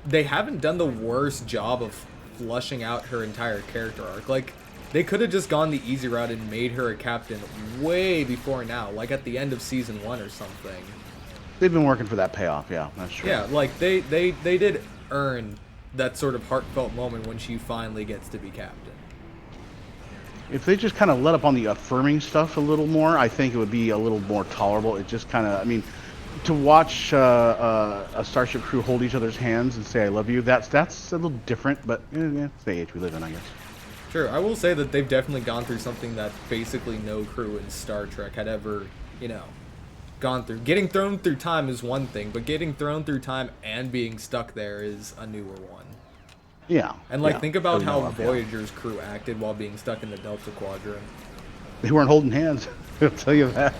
they haven't done the worst job of flushing out her entire character arc. Like, they could have just gone the easy route and made her a captain way before now, like at the end of season 1 or something. They've been working for that payoff. Yeah, that's true. Yeah, like, they did earn that sort of heartfelt moment when she finally gets to be captain. If they just kind of let up on the affirming stuff a little more, I think it would be a little more tolerable. It just kind of, I mean, to watch a Starship crew hold each other's hands and say "I love you," that's a little different. But it's the age we live in, I guess. Sure, I will say that they've definitely gone through something that basically no crew in Star Trek had ever, gone through. Getting thrown through time is one thing, but getting thrown through time and being stuck there is a newer one. Yeah. And, like, yeah. think about Doesn't how go up, yeah. Voyager's crew acted while being stuck in the Delta Quadrant. They weren't holding hands. I'll tell you that.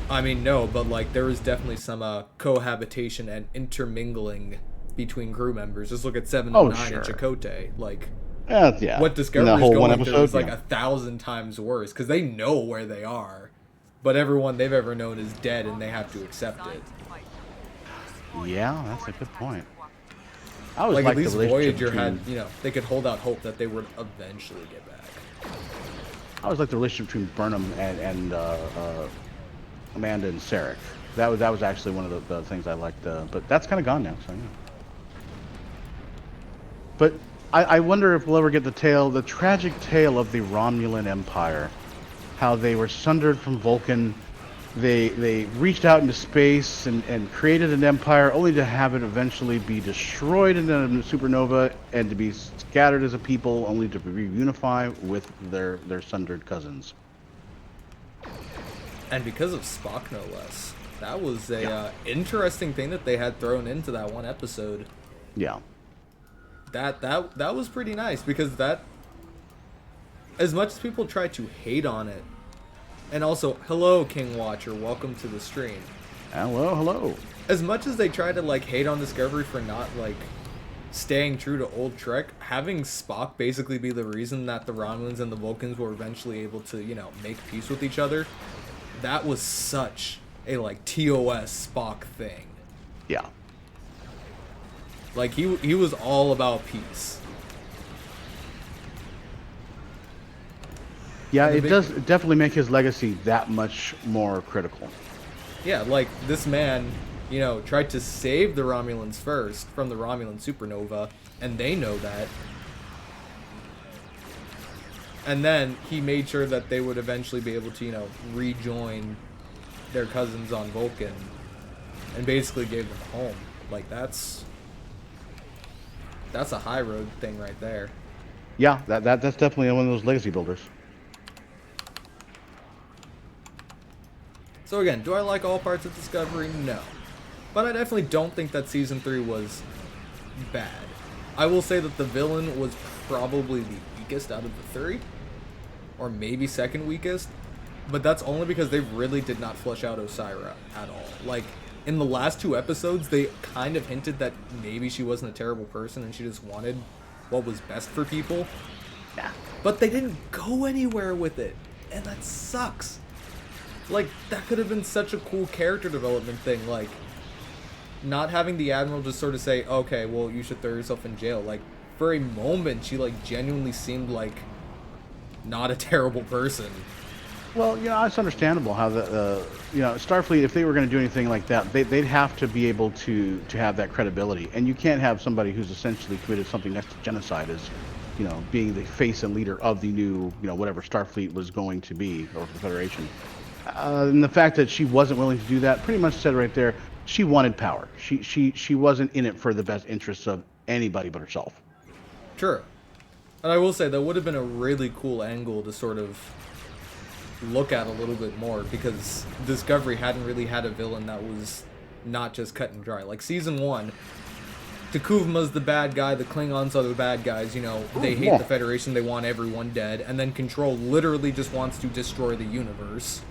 I mean, no, but, like, there was definitely some cohabitation and intermingling between crew members. Just look at 7 Oh, and 9 and sure. Chakotay. Like, Yeah. what In the Discovery's whole one going through episode, is like yeah. 1,000 times worse because they know where they are, but everyone they've ever known is dead and they have to accept it. Yeah, that's a good point. I always Like, at liked the least relationship Voyager had, between, they could hold out hope that they would eventually get back. I always liked the relationship between Burnham and Amanda and Sarek. That was actually one of the things I liked. But that's kind of gone now. So yeah. But I wonder if we'll ever get the tragic tale of the Romulan Empire, how they were sundered from Vulcan. They reached out into space and created an empire, only to have it eventually be destroyed in a supernova and to be scattered as a people, only to reunify with their sundered cousins. And because of Spock, no less. That was a Yeah. interesting thing that they had thrown into that one episode. Yeah. That was pretty nice because that, as much as people try to hate on it, and also, hello King Watcher, welcome to the stream. Hello. As much as they try to, like, hate on Discovery for not, like, staying true to old Trek, having Spock basically be the reason that the Romulans and the Vulcans were eventually able to, make peace with each other, that was such a, like, TOS Spock thing. Yeah. Like, he was all about peace. Yeah, And the it big- does definitely make his legacy that much more critical. Yeah, like, this man, tried to save the Romulans first from the Romulan supernova, and they know that. And then he made sure that they would eventually be able to, rejoin their cousins on Vulcan, and basically gave them home. Like, that's a high road thing right there. Yeah, that's definitely one of those legacy builders. So again, do I like all parts of Discovery? No. But I definitely don't think that Season 3 was bad. I will say that the villain was probably the weakest out of the three. or maybe second weakest, but that's only because they really did not flesh out Osira at all. Like, in the last 2 episodes, they kind of hinted that maybe she wasn't a terrible person and she just wanted what was best for people. Yeah. But they didn't go anywhere with it, and that sucks. Like, that could have been such a cool character development thing, like, not having the Admiral just sort of say, okay, well, you should throw yourself in jail. Like, for a moment, she, like, genuinely seemed like not a terrible person. Well, it's understandable how Starfleet, if they were going to do anything like that, they'd have to be able to have that credibility. And you can't have somebody who's essentially committed something next to genocide as, being the face and leader of the new, whatever Starfleet was going to be, or the Federation. And the fact that she wasn't willing to do that pretty much said right there, she wanted power. She wasn't in it for the best interests of anybody but herself. Sure. And I will say, that would have been a really cool angle to sort of look at a little bit more, because Discovery hadn't really had a villain that was not just cut and dry. Like, season 1, T'Kuvma's the bad guy, the Klingons are the bad guys, they hate the Federation, they want everyone dead, and then Control literally just wants to destroy the universe.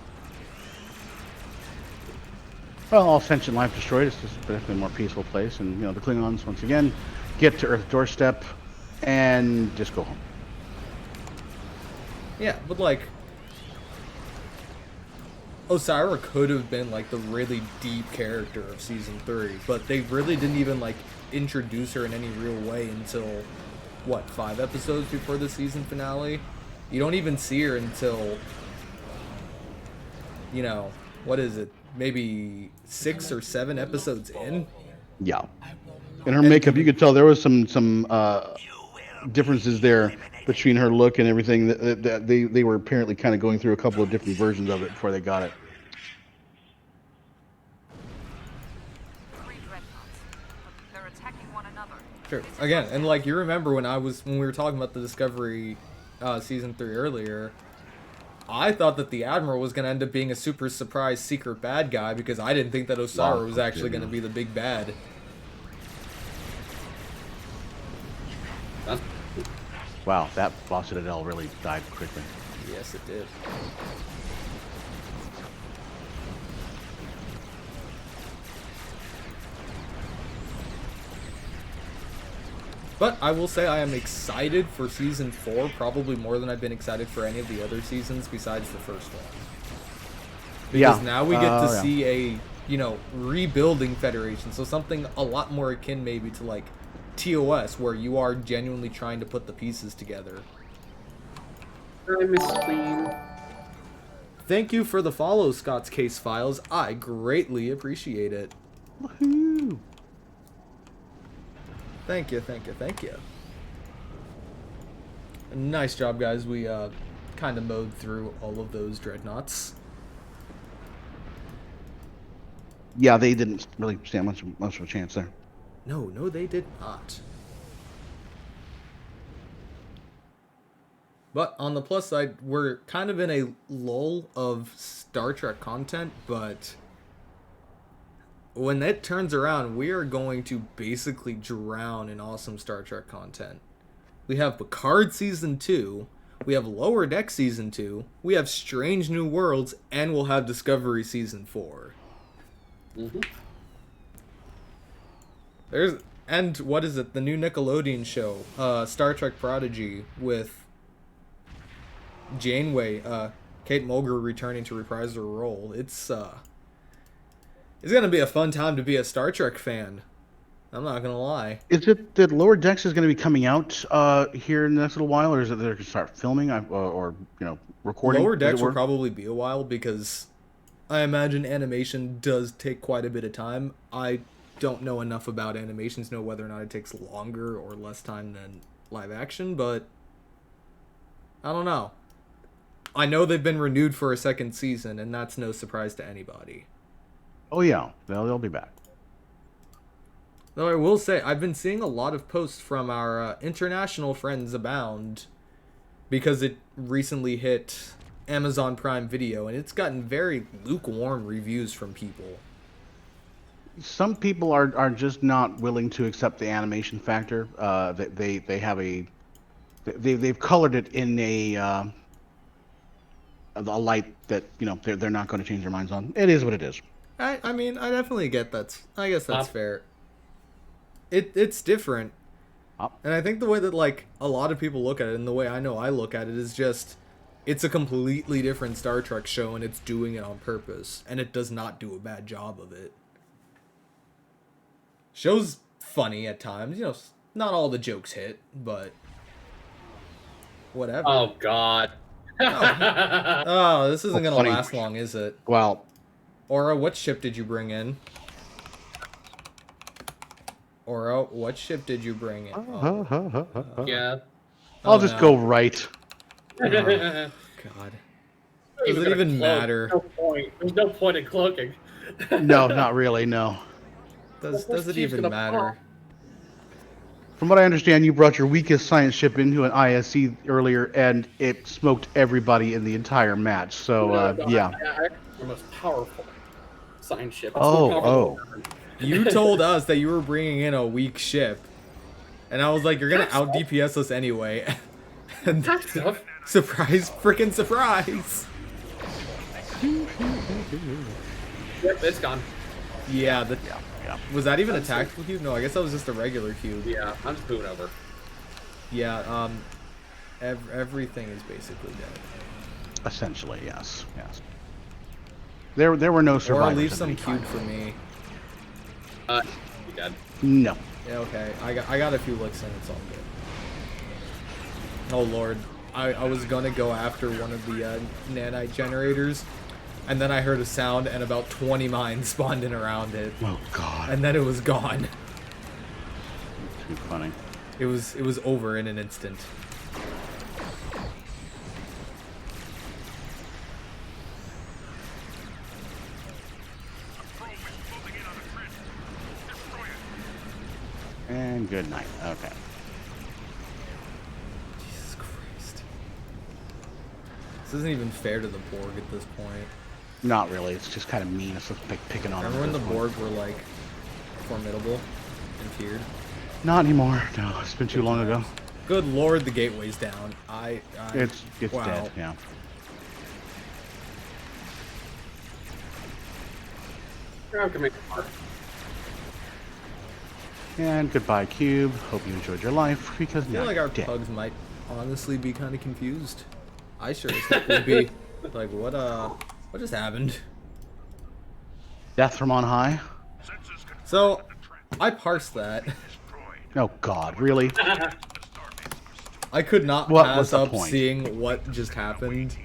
Well, all sentient life destroyed, it's just definitely a more peaceful place, and, the Klingons, once again, get to Earth's doorstep and just go home. Yeah, but, like, Osira could have been, like, the really deep character of season 3, but they really didn't even, like, introduce her in any real way until, 5 episodes before the season finale? You don't even see her until, what is it? Maybe 6 or 7 episodes in? Yeah. And her makeup, you could tell there was some differences there between her look and everything. That they were apparently kind of going through a couple of different versions of it before they got it. Sure. Again, and like, you remember when we were talking about the Discovery season 3 earlier, I thought that the Admiral was going to end up being a super surprise secret bad guy, because I didn't think that Osira was actually going to be the big bad. Wow, that Lost Citadel really died quickly. Yes, it did. But I will say I am excited for season 4, probably more than I've been excited for any of the other seasons besides the first one. Because now we get to see a, rebuilding Federation, so something a lot more akin maybe to, like, TOS, where you are genuinely trying to put the pieces together. Hi, Miss Queen. Thank you for the follow, Scott's Case Files. I greatly appreciate it. Woohoo! Thank you, thank you, thank you. Nice job, guys. We kind of mowed through all of those dreadnoughts. Yeah, they didn't really stand much of a chance there. No, they did not. But on the plus side, we're kind of in a lull of Star Trek content, but when it turns around, we are going to basically drown in awesome Star Trek content. We have Picard Season 2, we have Lower Deck Season 2, we have Strange New Worlds, and we'll have Discovery Season 4. Mm-hmm. And what is it? The new Nickelodeon show, Star Trek Prodigy, with Janeway, Kate Mulgrew returning to reprise her role. It's gonna be a fun time to be a Star Trek fan. I'm not gonna lie. Is it that Lower Decks is going to be coming out here in the next little while, or is it they're going to start filming or recording? Lower Decks will probably be a while, because I imagine animation does take quite a bit of time. I don't know enough about animations to know whether or not it takes longer or less time than live action, but I don't know. I know they've been renewed for a second season, and that's no surprise to anybody. Oh yeah, they'll be back. Though I will say, I've been seeing a lot of posts from our international friends abound, because it recently hit Amazon Prime Video, and it's gotten very lukewarm reviews from people. Some people are just not willing to accept the animation factor. They have they've colored it in a a light that they're not going to change their minds on. It is what it is. I mean, I definitely get that. I guess that's Uh, fair. It's different. And I think the way that like a lot of people look at it, and the way I know I look at it, is just it's a completely different Star Trek show, and it's doing it on purpose, and it does not do a bad job of it. Show's funny at times, not all the jokes hit, but whatever. Oh God. Oh, this isn't gonna funny. last long, is it? Well, Aura, what ship did you bring in? Aura, what ship did you bring in? Oh, Yeah. I'll just no. go right. God. Does it even matter? No point. There's no point in cloaking. No, not really. No. Does What's it Steve's even gonna matter? pop? From what I understand, you brought your weakest science ship into an ISC earlier, and it smoked everybody in the entire match. So, yeah. The most powerful science ship. It's Oh, more powerful than- You told us that you were bringing in a weak ship, and I was like, you're gonna out DPS us anyway. And That stuff. surprise, freaking surprise! Yep, it's gone. Yeah, Yeah. was that even a tactical cube? No, I guess that was just a regular cube. Yeah, I'm just booting over. Yeah, everything is basically dead. Essentially, yes. Yes. There were no Or survivors. leave in some the cube fight. for me. You dead. No. Yeah, okay. I got a few licks in, it's all good. Oh lord. I was gonna go after one of the nanite generators, and then I heard a sound and about 20 mines spawned in around it. Oh God. And then it was gone. Too funny. It was over in an instant. And good night. Okay. Jesus Christ. This isn't even fair to the Borg at this point. Not really. It's just kind of mean. It's just like picking on them. Remember when at the this point. Borg were like formidable and feared? Not anymore. No, it's been too long ago. Good lord, the gateway's down. It's wow. dead. Yeah. Grab command car. And goodbye, Cube. Hope you enjoyed your life because I feel now like you're our dead. pugs might honestly be kind of confused. I sure as heck would be. Like, what just happened? Death from on high. So, I parsed that. Oh God, really? I could not What pass was the up point? seeing what just happened.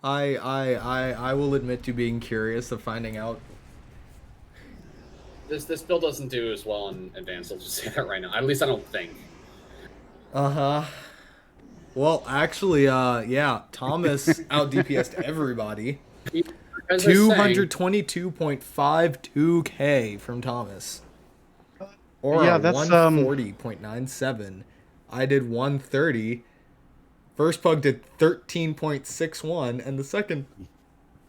I will admit to being curious of finding out. This build doesn't do as well in advance. I'll just say that right now. At least I don't think. Uh-huh. Well, actually, yeah, Thomas out DPS'd everybody. As I say, 222.52k from Thomas. Or Yeah, that's, 140.97. I did 130. First pug did 13.61, and the second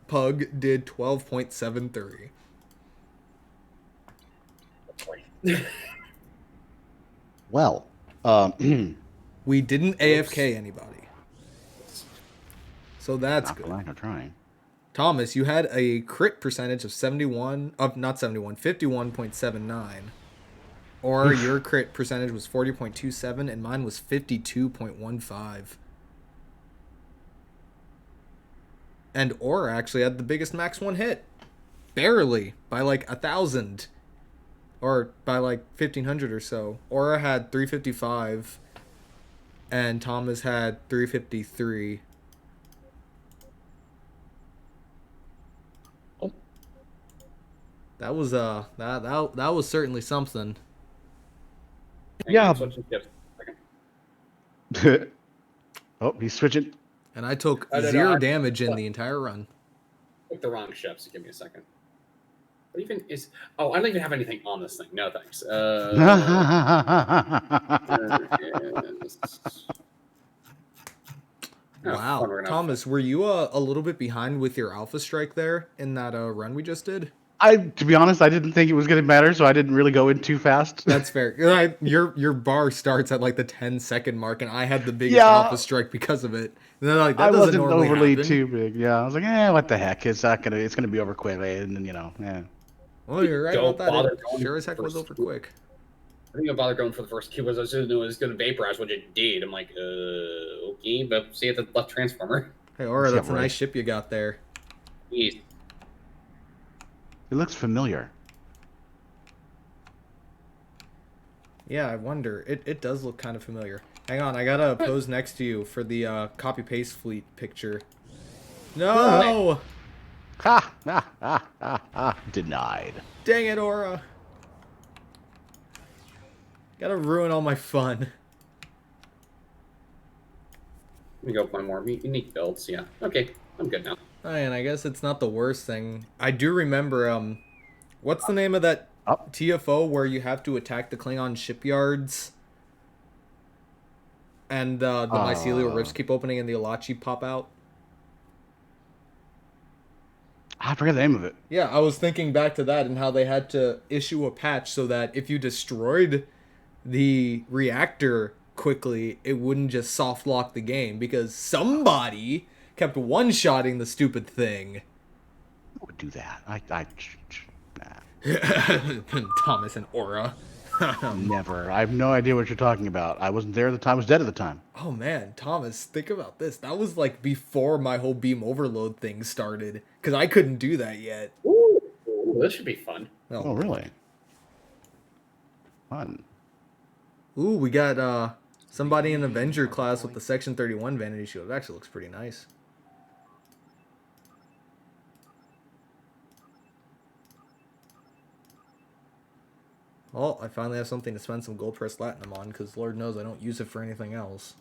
pug did 12.73. Well, We didn't AFK anybody. So that's not for good. lack of trying. Thomas, you had a crit percentage of 51.79. Or your crit percentage was 40.27 and mine was 52.15. And Aura actually had the biggest max one hit. Barely. By like 1,000. Or by like 1,500 or so. Aura had 355. And Thomas had 353. That was that was certainly something. Yeah. Switching ships. Second. Oh, he's switching. And I took I don't know, 0 I- damage in the entire run. Pick the wrong ship, so give me a second. What even is... Oh, I don't even have anything on this thing. No, thanks. Oh, Wow. fun, we're gonna have Thomas, were you a little bit behind with your Alpha Strike there in that run we just did? To be honest, I didn't think it was going to matter, so I didn't really go in too fast. That's fair. Your bar starts at like the 10-second mark, and I had the biggest Yeah. alpha strike because of it. And they're like, that I doesn't wasn't normally overly happen. too big. Yeah, I was like, what the heck? It's gonna be over quickly, and then yeah. Well, you're right Don't about that. bother It going sure as heck was first. over quick. I think I bothered going for the first kill because I was just knew it was going to vaporize, which it did. I'm like, okay, but see at the left transformer. Hey, Aura, Yeah, that's a right. nice ship you got there. Jeez. It looks familiar. Yeah, I wonder. It does look kind of familiar. Hang on, I gotta pose next to you for the copy-paste fleet picture. No! Denied. Dang it, Aura! Gotta ruin all my fun. Let me go find more unique builds. Yeah. Okay, I'm good now. And I guess it's not the worst thing. I do remember, what's the name of that Up. TFO where you have to attack the Klingon shipyards? And the mycelial rifts keep opening and the Alachi pop out? I forget the name of it. Yeah, I was thinking back to that and how they had to issue a patch so that if you destroyed the reactor quickly, it wouldn't just soft lock the game because somebody kept one-shotting the stupid thing. I would do that. Nah. Thomas and Aura. Never. I have no idea what you're talking about. I wasn't there at the time. I was dead at the time. Oh man, Thomas, think about this. That was like before my whole beam overload thing started because I couldn't do that yet. Ooh, this should be fun. Oh, really? Fun. Ooh, we got somebody in Avenger class with the Section 31 Vanity Shield. It actually looks pretty nice. Oh, I finally have something to spend some gold press platinum on because Lord knows I don't use it for anything else.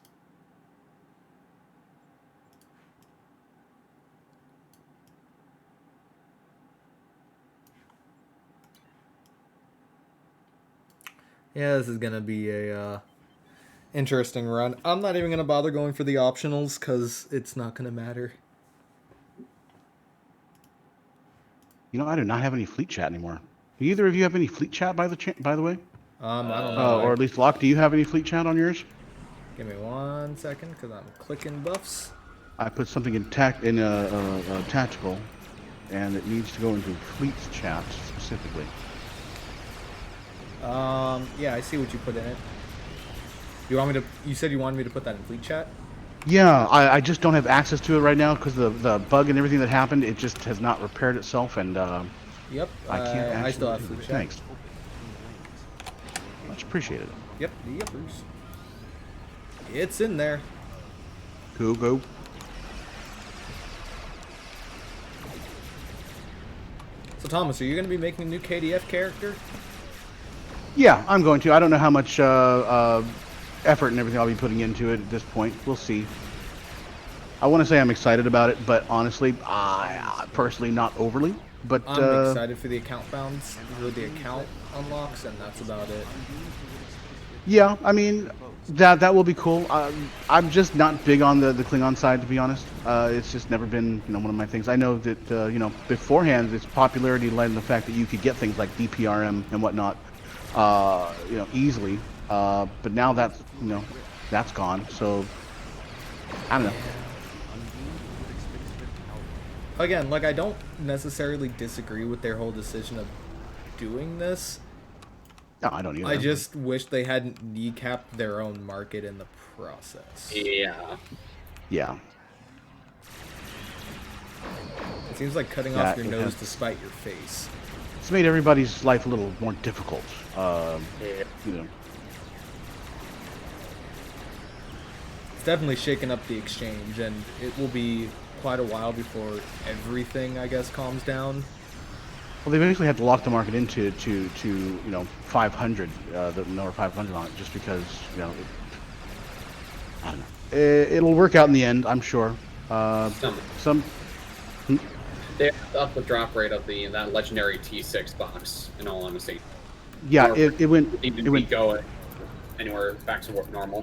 Yeah, this is gonna be a interesting run. I'm not even gonna bother going for the optionals because it's not gonna matter. You know, I do not have any fleet chat anymore. Do either of you have any fleet chat by the way? I don't know. Or at least Locke, do you have any fleet chat on yours? Give me 1 second because I'm clicking buffs. I put something in tactical, and it needs to go into fleets chat specifically. Yeah, I see what you put in it. You want me to? You said you wanted me to put that in fleet chat. Yeah, I just don't have access to it right now because the bug and everything that happened, it just has not repaired itself, and Yep. I can't actually I still have do fleet it. chat. Thanks. Much appreciated. Yep. Yep. It's in there. Go. So Thomas, are you going to be making a new KDF character? Yeah, I'm going to. I don't know how much effort and everything I'll be putting into it at this point. We'll see. I want to say I'm excited about it, but honestly, I personally not overly. But I'm excited for the account bounds, the account unlocks, and that's about it. Yeah, I mean, that will be cool. I'm just not big on the Klingon side, to be honest. It's just never been, one of my things. I know that, beforehand, its popularity led in the fact that you could get things like DPRM and whatnot, easily. But now that's, that's gone. So, I don't know. Again, like, I don't necessarily disagree with their whole decision of doing this. No, I don't either. I just wish they hadn't kneecapped their own market in the process. Yeah. Yeah. It seems like cutting off your nose to spite your face. It's made everybody's life a little more difficult. Yeah. It's definitely shaken up the exchange, and it will be quite a while before everything, I guess, calms down. Well, they eventually had to lock the market into 500, the number 500 on it, just because I don't know. It'll work out in the end, I'm sure. Some. They have to up the drop rate of that legendary T6 box. In all honesty. Yeah, it went. Even It went. go anywhere back to normal.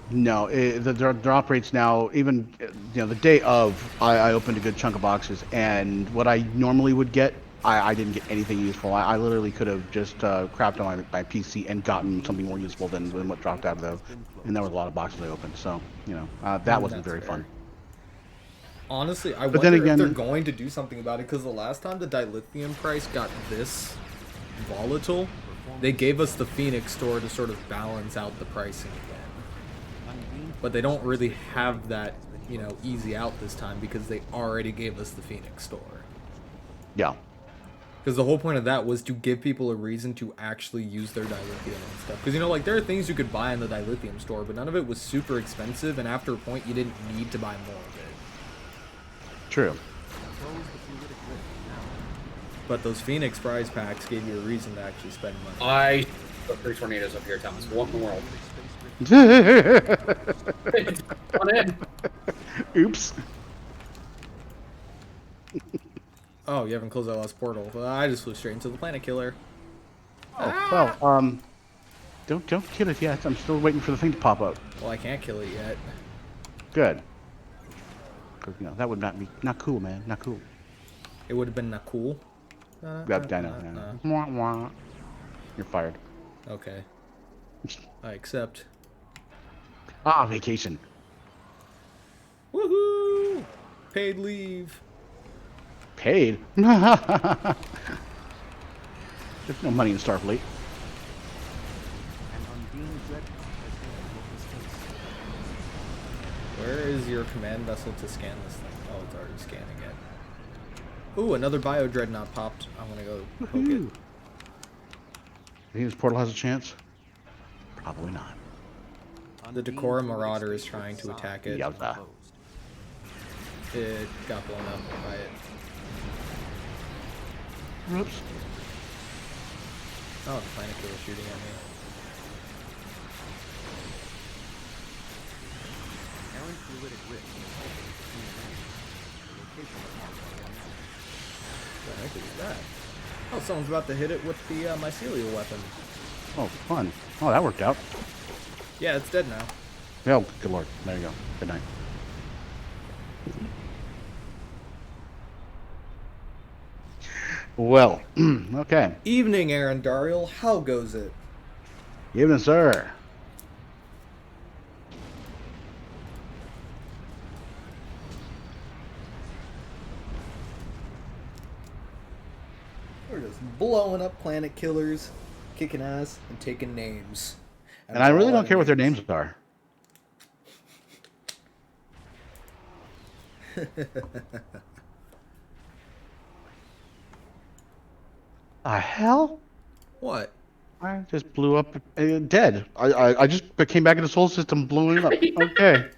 No, the drop rates now, even the day of, I opened a good chunk of boxes, and what I normally would get I didn't get anything useful. I literally could have just crapped on my PC and gotten something more useful than what dropped out of there. And there was a lot of boxes I opened, so that wasn't That's very fair. fun. Honestly, I But then wonder if they're again- going to do something about it, because the last time the dilithium price got this volatile, they gave us the Phoenix store to sort of balance out the pricing again. But they don't really have that, easy out this time, because they already gave us the Phoenix store. Yeah. Because the whole point of that was to give people a reason to actually use their dilithium and stuff. Because, there are things you could buy in the dilithium store, but none of it was super expensive, and after a point, you didn't need to buy more of it. True. But those Phoenix prize packs gave you a reason to actually spend money. I put 3 tornadoes up here, Thomas. What in the world? On in. Oops. Oh, you haven't closed that last portal. Well, I just flew straight into the planet killer. Oh, well, don't kill it yet. I'm still waiting for the thing to pop up. Well, I can't kill it yet. Good. 'Cause, that would not cool, man. Not cool. It would have been not cool. Yep, I know. Wah, wah. You're fired. Okay. I accept. Ah, vacation. Woohoo! Paid leave. Paid? There's no money in Starfleet. Where is your command vessel to scan this thing? Oh, it's already scanning it. Ooh, another bio dreadnought popped. I'm gonna go poke it. You think this portal has a chance? Probably not. The Decorum Marauder is trying to attack it. Yowza. It got blown up by it. Oops. Oh, the planet killer shooting at me. What the heck is that? Oh, someone's about to hit it with the mycelial weapon. Oh, fun. Oh, that worked out. Yeah, it's dead now. Oh, good lord. There you go. Good night. Well, okay. Evening, Aaron Dariel. How goes it? Evening, sir. We're just blowing up planet killers, kicking ass, and taking names. And I really all don't our care what their names are. The hell? What? I just blew up dead. I just came back into Soul System blowing up. Okay.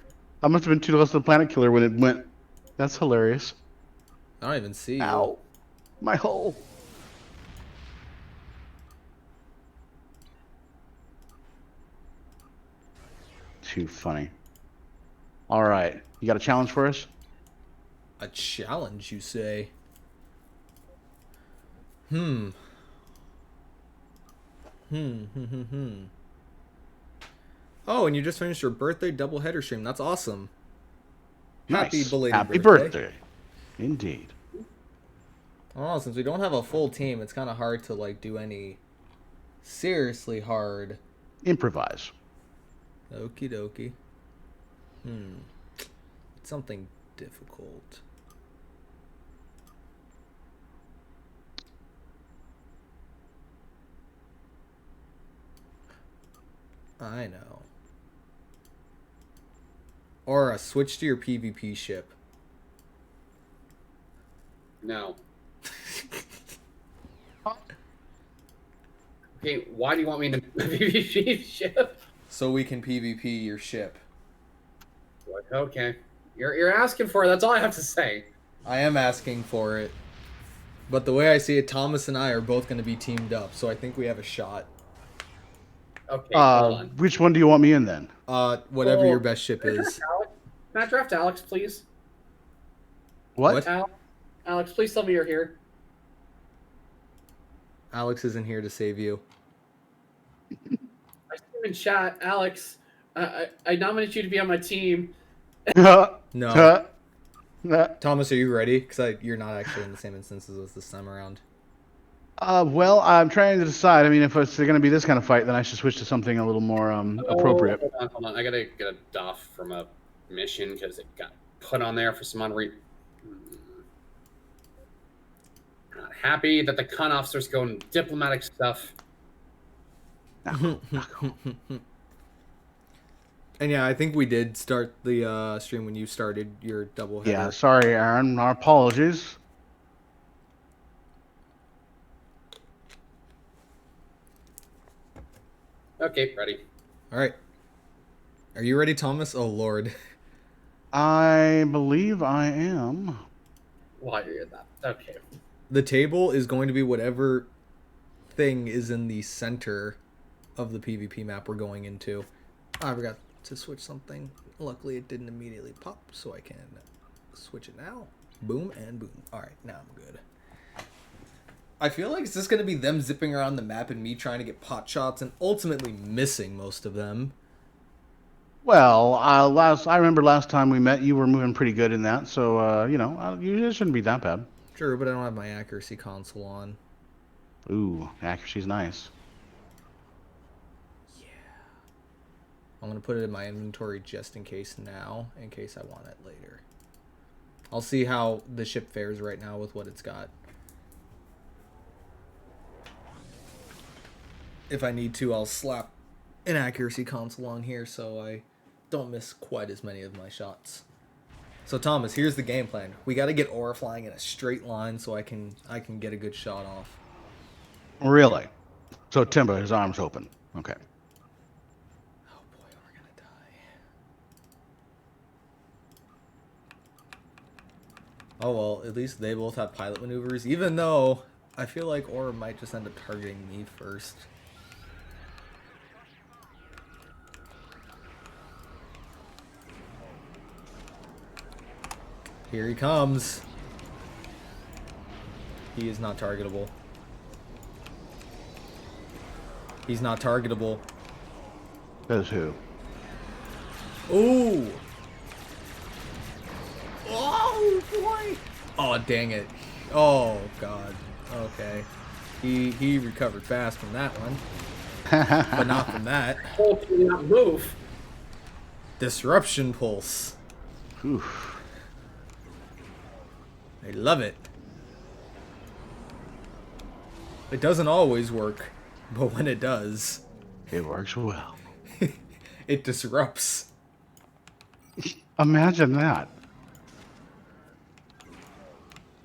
I must have been too close to the planet killer when it went. That's hilarious. I don't even see you. Ow. My hole. Too funny. All right. You got a challenge for us? A challenge, you say? Hmm. Oh, and you just finished your birthday doubleheader stream. That's awesome. Happy Nice. belated Happy birthday. birthday. Indeed. Oh, since we don't have a full team, it's kind of hard to like do any seriously hard. Improvise. Okie dokie. Something difficult. I know. Or switch to your PvP ship. No. Okay, why do you want me to PvP ship? So we can PvP your ship. Okay. You're asking for it, that's all I have to say. I am asking for it. But the way I see it, Thomas and I are both going to be teamed up, so I think we have a shot. Okay, hold on. Which one do you want me in then? Whatever Oh, your best ship is. Can I draft Alex, please? What? What? Alex, please tell me you're here. Alex isn't here to save you. I see him in chat. Alex, I nominate you to be on my team. No. Thomas, are you ready? Because you're not actually in the same instances as this time around. Well, I'm trying to decide. I mean, if it's going to be this kind of fight, then I should switch to something a little more appropriate. Hold on. I gotta get a doff from a mission because it got put on there for some unre. Not happy that the con officer's going diplomatic stuff. And yeah, I think we did start the stream when you started your double header. Yeah, sorry, Aaron. Our apologies. Okay, ready. All right. Are you ready, Thomas? Oh, Lord. I believe I am. Why are you that? Okay. The table is going to be whatever thing is in the center of the PvP map we're going into. I forgot to switch something. Luckily, it didn't immediately pop, so I can switch it now. Boom and boom. All right, now I'm good. I feel like it's just going to be them zipping around the map and me trying to get pot shots and ultimately missing most of them. Well, I remember last time we met, you were moving pretty good in that, so it shouldn't be that bad. True, but I don't have my accuracy console on. Ooh, accuracy's nice. Yeah. I'm going to put it in my inventory just in case now, in case I want it later. I'll see how the ship fares right now with what it's got. If I need to, I'll slap an accuracy console on here so I don't miss quite as many of my shots. So Thomas, here's the game plan. We got to get Aura flying in a straight line so I can get a good shot off. Really? So Timba, his arms open. Okay. Oh boy, we're gonna die. Oh well, at least they both have pilot maneuvers, even though I feel like Aura might just end up targeting me first. Here he comes. He is not targetable. He's not targetable. Says who? Ooh! Oh boy! Oh dang it! Oh god. Okay. He recovered fast from that one, but not from that. Oh, can you not move? Disruption pulse. Oof. I love it. It doesn't always work, but when it does, It works well. it disrupts. Imagine that.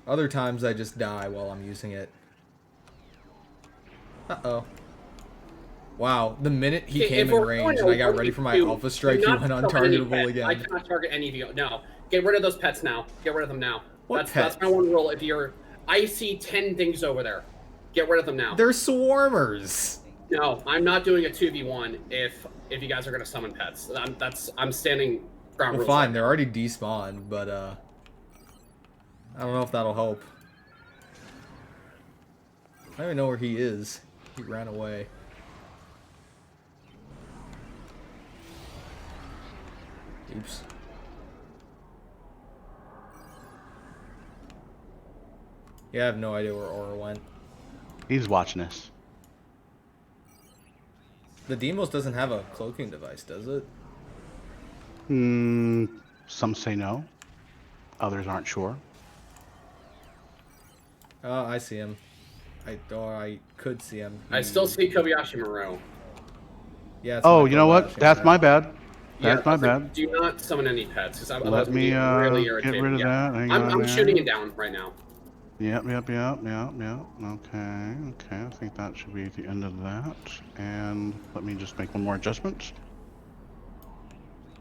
Other times I just die while I'm using it. Uh-oh. Wow, the minute he came in range and I got ready for my alpha strike, he went untargetable again. I cannot target any of you. No. Get rid of those pets now. Get rid of them now. What That's my one rule. If you're... I see 10 things over there. Get rid of them now. They're swarmers. No, I'm not doing a 2v1 if you guys are going to summon pets. I'm standing ground Well, rules. fine, they're already despawned, but I don't know if that'll help. I don't even know where he is. He ran away. Oops. Yeah, I have no idea where Aura went. He's watching us. The Demos doesn't have a cloaking device, does it? Some say no. Others aren't sure. I see him. I could see him. I still see Kobayashi Maru. Yeah. It's Oh, my you know what? Kobayashi That's man. my bad. Yeah, That's my bad. Do not summon any pets, because Let me really get irritated. rid of that. Hang on I'm there. shooting it down right now. Yep. Okay. I think that should be the end of that. And let me just make one more adjustment.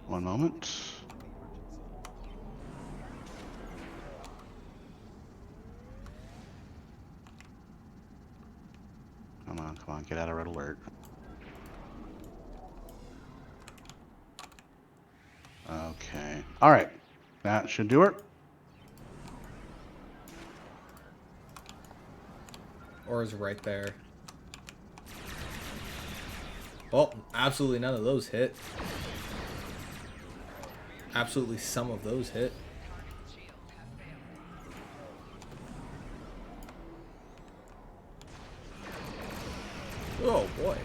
One moment. Come on, get out of red alert. Okay. All right. That should do it. Aura's right there. Well, absolutely none of those hit. Absolutely some of those hit. Oh boy.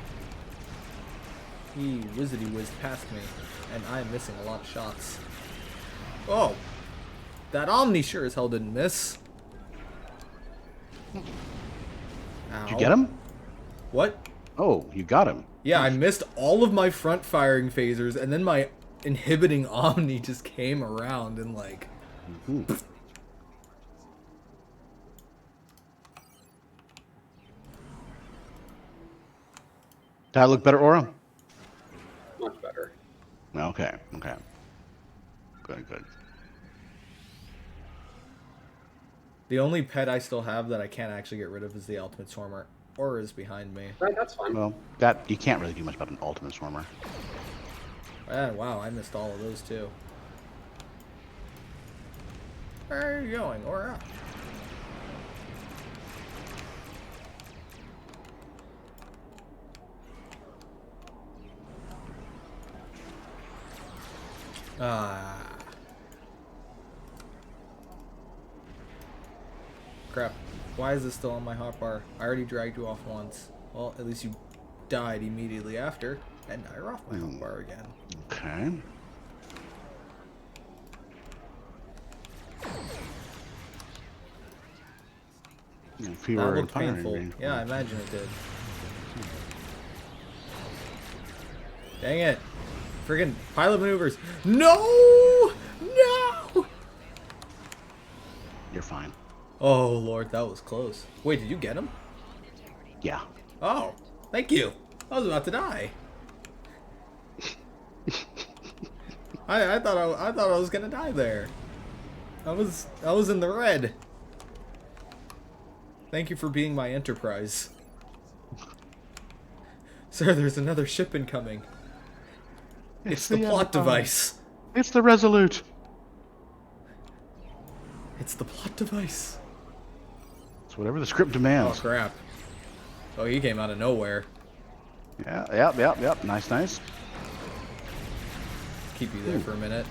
He whizzity whizzed past me, and I'm missing a lot of shots. Oh! That Omni sure as hell didn't miss. Did Ow. you get him? What? Oh, you got him. Yeah, I missed all of my front firing phasers, and then my inhibiting Omni just came around and like... Mhm. Did I look better, Aura? Much better. Okay, okay. Good, good. The only pet I still have that I can't actually get rid of is the Ultimate Swarmer. Aura is behind me. Right, that's fine. Well, that you can't really do much about an ultimate swarmer. Wow, I missed all of those too. Where are you going, Aura? Ah. Crap. Why is this still on my hotbar? I already dragged you off once. Well, at least you died immediately after. And now you're off my hotbar again. Okay. If you That were in looked firing painful. range, Yeah, I imagine it did. Dang it. Friggin' pilot maneuvers. No! No! you're fine. Oh, Lord, that was close. Wait, did you get him? Yeah. Oh, thank you. I was about to die. I thought I was gonna die there. I was in the red. Thank you for being my enterprise. Sir, there's another ship incoming. It's the plot device. It's the Resolute. It's the plot device. It's whatever the script Oh demands. crap. Oh, he came out of nowhere. Yeah, yep. Nice, nice. Keep you there for a minute.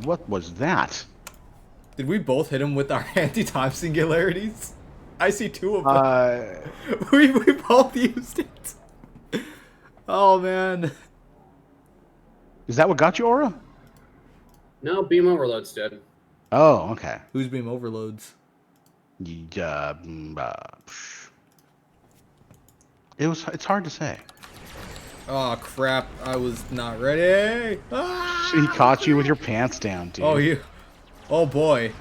What was that? Did we both hit him with our anti-time singularities? I see two of them. We both used it. Oh man. Is that what got you, Aura? No, beam overloads did. Oh, okay. Whose beam overloads? It's hard to say. Oh crap! I was not ready. Ah! He caught you with your pants down, dude. Oh you. Oh boy.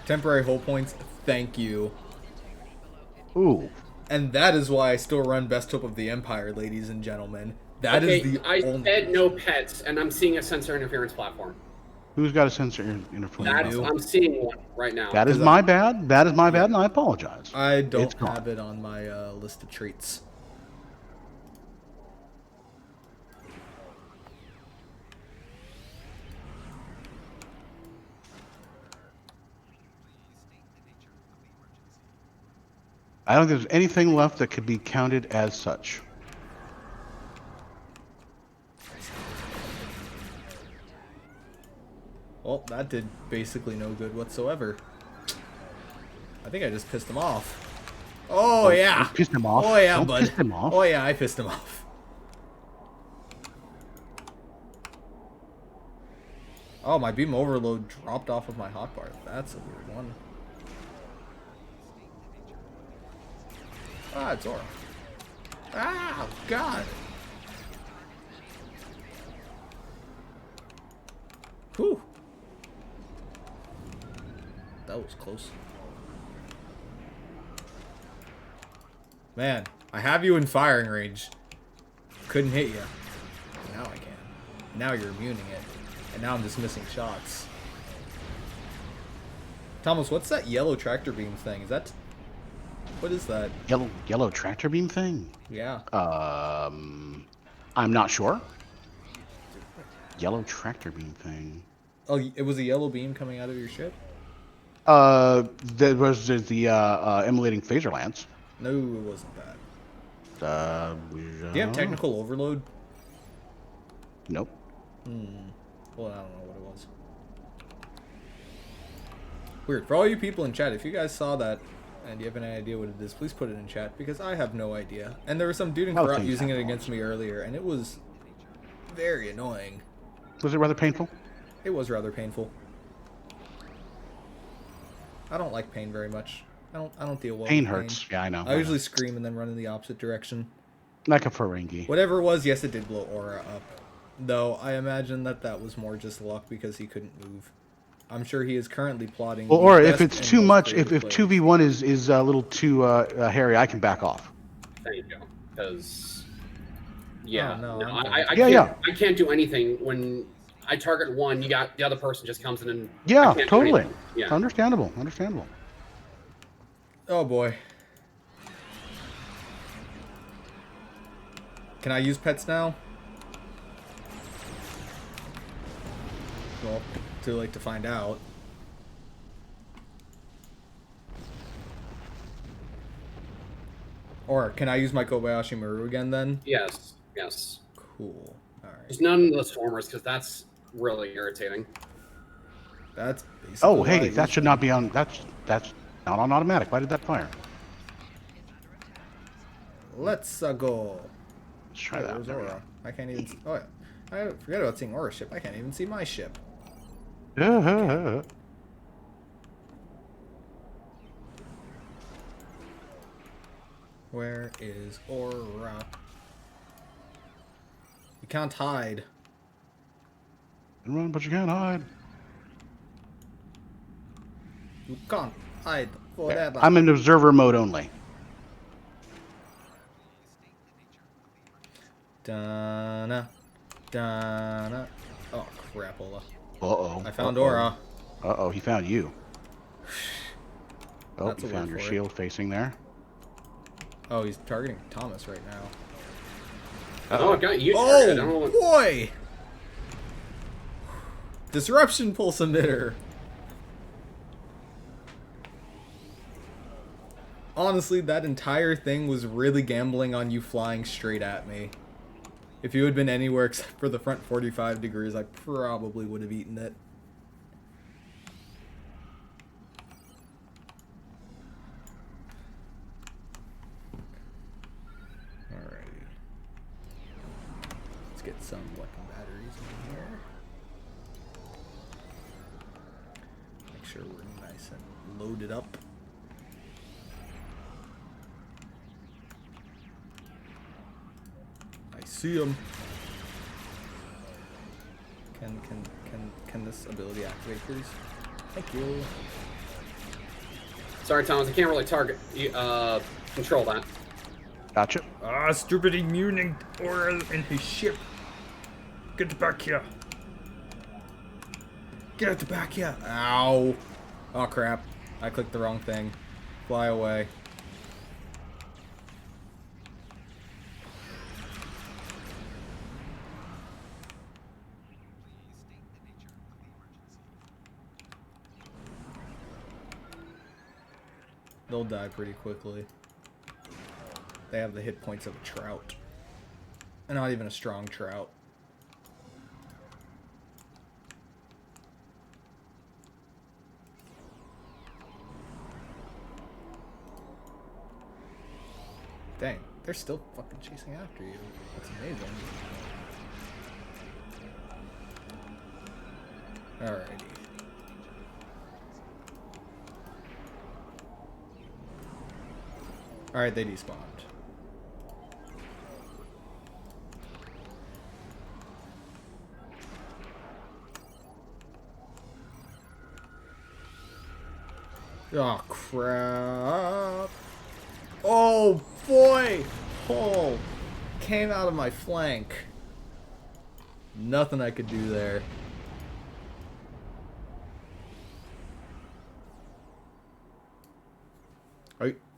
Temporary hull points. Thank you. Ooh. And that is why I still run Best Hope of the Empire, ladies and gentlemen. That is the I only. said no pets, and I'm seeing a sensor interference platform. Who's got a sensor interference? do. I'm seeing one right now. That is my bad. That is my bad, and I apologize. I don't It's gone. have it on my list of treats. I don't think there's anything left that could be counted as such. Well, that did basically no good whatsoever. I think I just pissed him off. Oh yeah. Don't piss him off. Oh yeah, Don't bud. piss him off. Oh yeah, I pissed him off. Oh, my beam overload dropped off of my hotbar. That's a weird one. Ah, it's Aura. Ah, God. Whew. That was close. Man, I have you in firing range. Couldn't hit you. Now I can. Now you're immuning it. And now I'm just missing shots. Thomas, what's that yellow tractor beam thing? Is that... What is that? Yellow tractor beam thing? Yeah. I'm not sure. Yellow tractor beam thing. Oh, it was a yellow beam coming out of your ship? There was the emulating phaser lance. No, it wasn't that. Do you have technical overload? Nope. Well, I don't know what it was. Weird. For all you people in chat, if you guys saw that and you have any idea what it is, please put it in chat, because I have no idea. And there was some dude in Oh, Karat things using it happen. against me earlier, and it was very annoying. Was it rather painful? It was rather painful. I don't like pain very much. I don't deal well Pain with hurts. Yeah, I know. I usually scream and then run in the opposite direction. Like a Ferengi. Whatever it was, yes, it did blow Aura up. Though I imagine that was more just luck because he couldn't move. I'm sure he is currently plotting. Well, the or if best it's and too most much, if creative 2v1 is a little too hairy, I can back off. There you go. Because yeah, Oh, no, no, I'm I Yeah, can't, yeah. I can't do anything when I target one. You got the other person just comes in and I Yeah, can't do totally. anything. Yeah. Understandable. Understandable. Oh boy. Can I use pets now? Well, too late to find out. Or can I use my Kobayashi Maru again then? Yes. Yes. Cool. Alright. There's none of those formers because that's really irritating. That's basically Oh, why I hey, that use should them. not be on. That's not on automatic. Why did that fire? Let's go. Let's try Oh, that. where's There we Aura? I can't even. Oh, yeah. I forget about seeing Aura's ship. I can't even see my ship. go. Where is Aura? You can't hide. Run, but you can't hide. You can't hide There. forever. I'm in observer mode only. Donna. Donna. Oh, crapola. Uh-oh. I found Uh-oh. Aura. Uh-oh, he found you. Oh, That's you a found word your for it. shield facing there. Oh, he's targeting Thomas right now. Oh, I got you. targeted. I don't know Oh, what- boy! Disruption pulse emitter. Honestly, that entire thing was really gambling on you flying straight at me. If you had been anywhere except for the front 45 degrees, I probably would have eaten it. Alrighty. Let's get some weapon batteries in here. Make sure we're nice and loaded up. I see him. Can this ability activate, please? Thank you. Sorry, Thomas. I can't really target. Control that. Gotcha. Ah, stupid immune Aura in his ship. Get back here. Get back here. Ow. Oh, crap. I clicked the wrong thing. Fly away. They'll die pretty quickly. They have the hit points of a trout. And not even a strong trout. Dang, they're still fucking chasing after you. That's amazing. Alrighty. Alright, they despawned. Oh, crap. Oh, boy! Oh, came out of my flank. Nothing I could do there.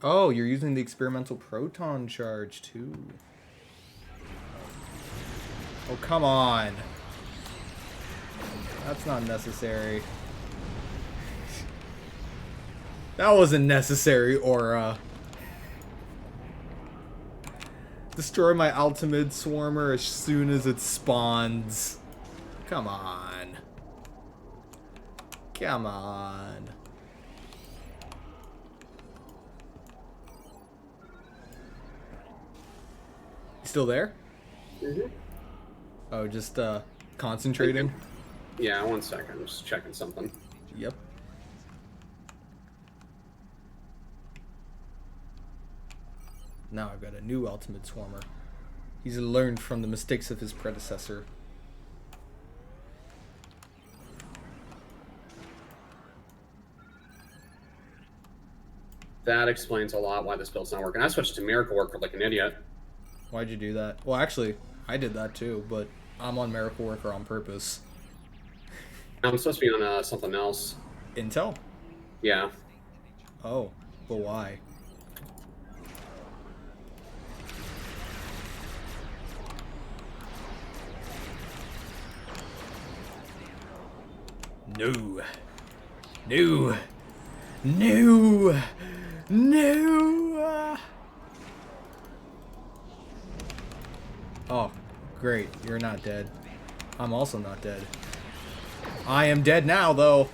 Oh, you're using the experimental proton charge, too. Oh, come on. That's not necessary. That wasn't necessary, Aura. Destroy my Altimid Swarmer as soon as it spawns. Come on. Come on. Still there? Mhm. Oh, just concentrating. Yeah, 1 second. I'm just checking something. Yep. Now I've got a new Ultimate Swarmer. He's learned from the mistakes of his predecessor. That explains a lot why this build's not working. I switched to Miracle Worker like an idiot. Why'd you do that? Well, actually, I did that too, but I'm on Miracle Worker on purpose. I'm supposed to be on something else. Intel? Yeah. Oh, but why? No. No. No. No. Oh, great. You're not dead. I'm also not dead. I am dead now, though.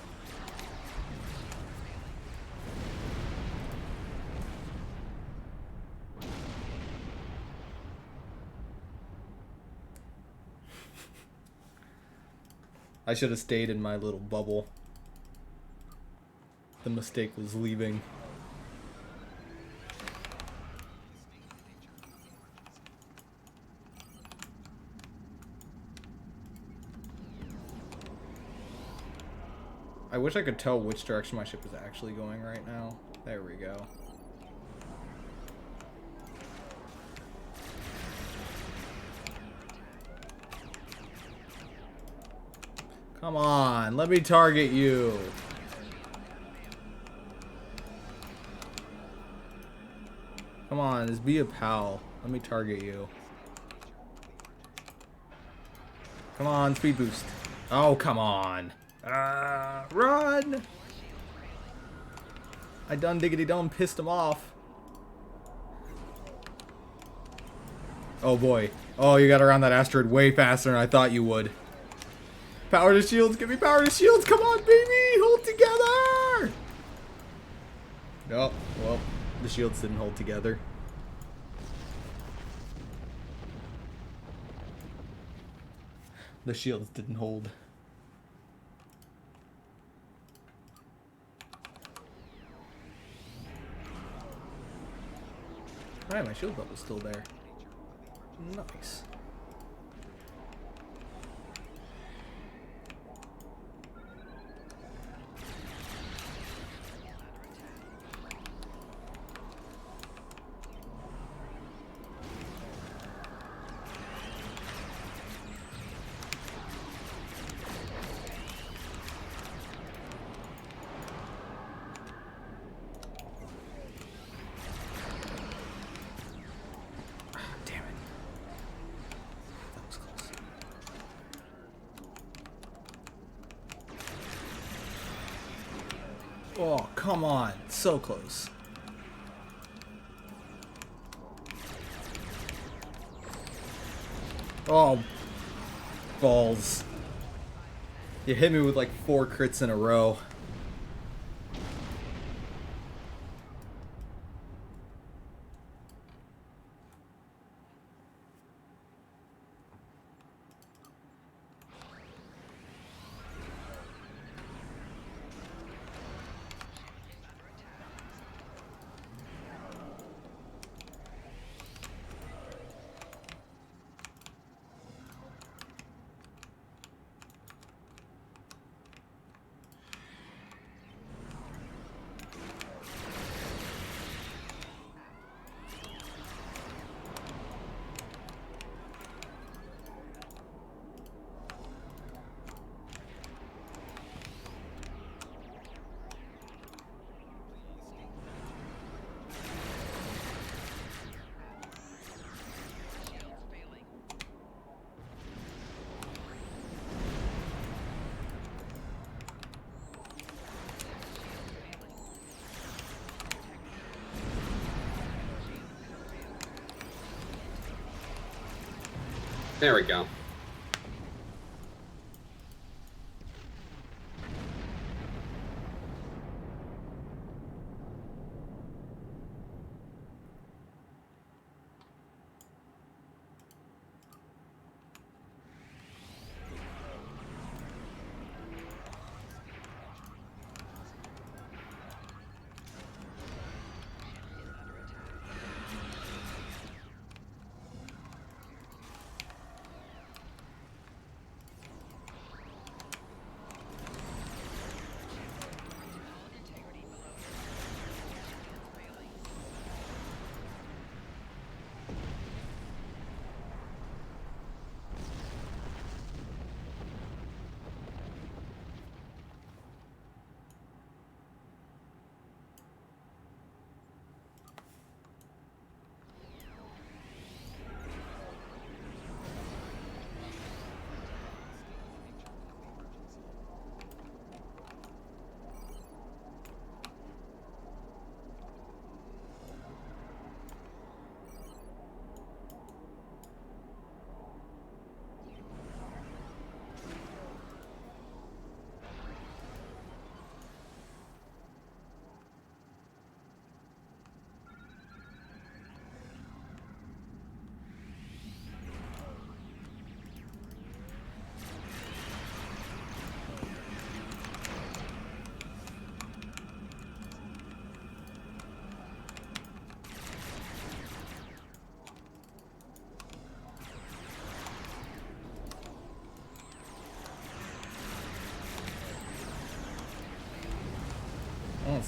I should have stayed in my little bubble. The mistake was leaving. I wish I could tell which direction my ship is actually going right now. There we go. Come on, let me target you. Come on, just be a pal. Let me target you. Come on, speed boost. Oh, come on. Run! I done diggity done pissed him off. Oh boy. Oh, you got around that asteroid way faster than I thought you would. Power to shields, give me power to shields, come on baby, hold together! Oh, well, the shields didn't hold together. The shields didn't hold. Alright, my shield bubble's still there. Nice. Damn it. That was close. Oh, come on. So close. Oh, balls. You hit me with like 4 crits in a row. There we go.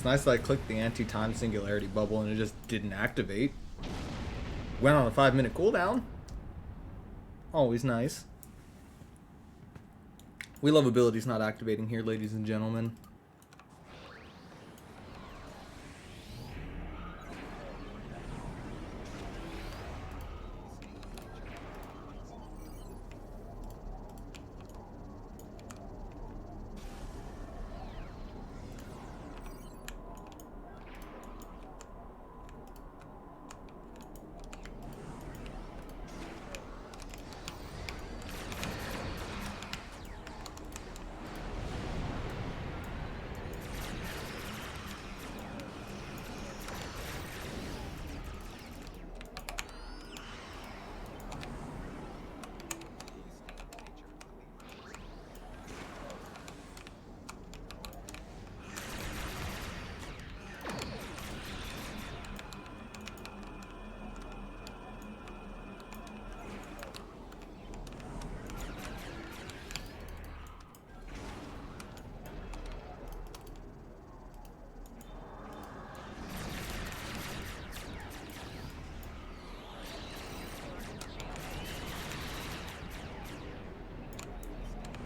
It's nice that I clicked the anti-time singularity bubble and it just didn't activate. Went on a 5-minute cooldown. Always nice. We love abilities not activating here, ladies and gentlemen.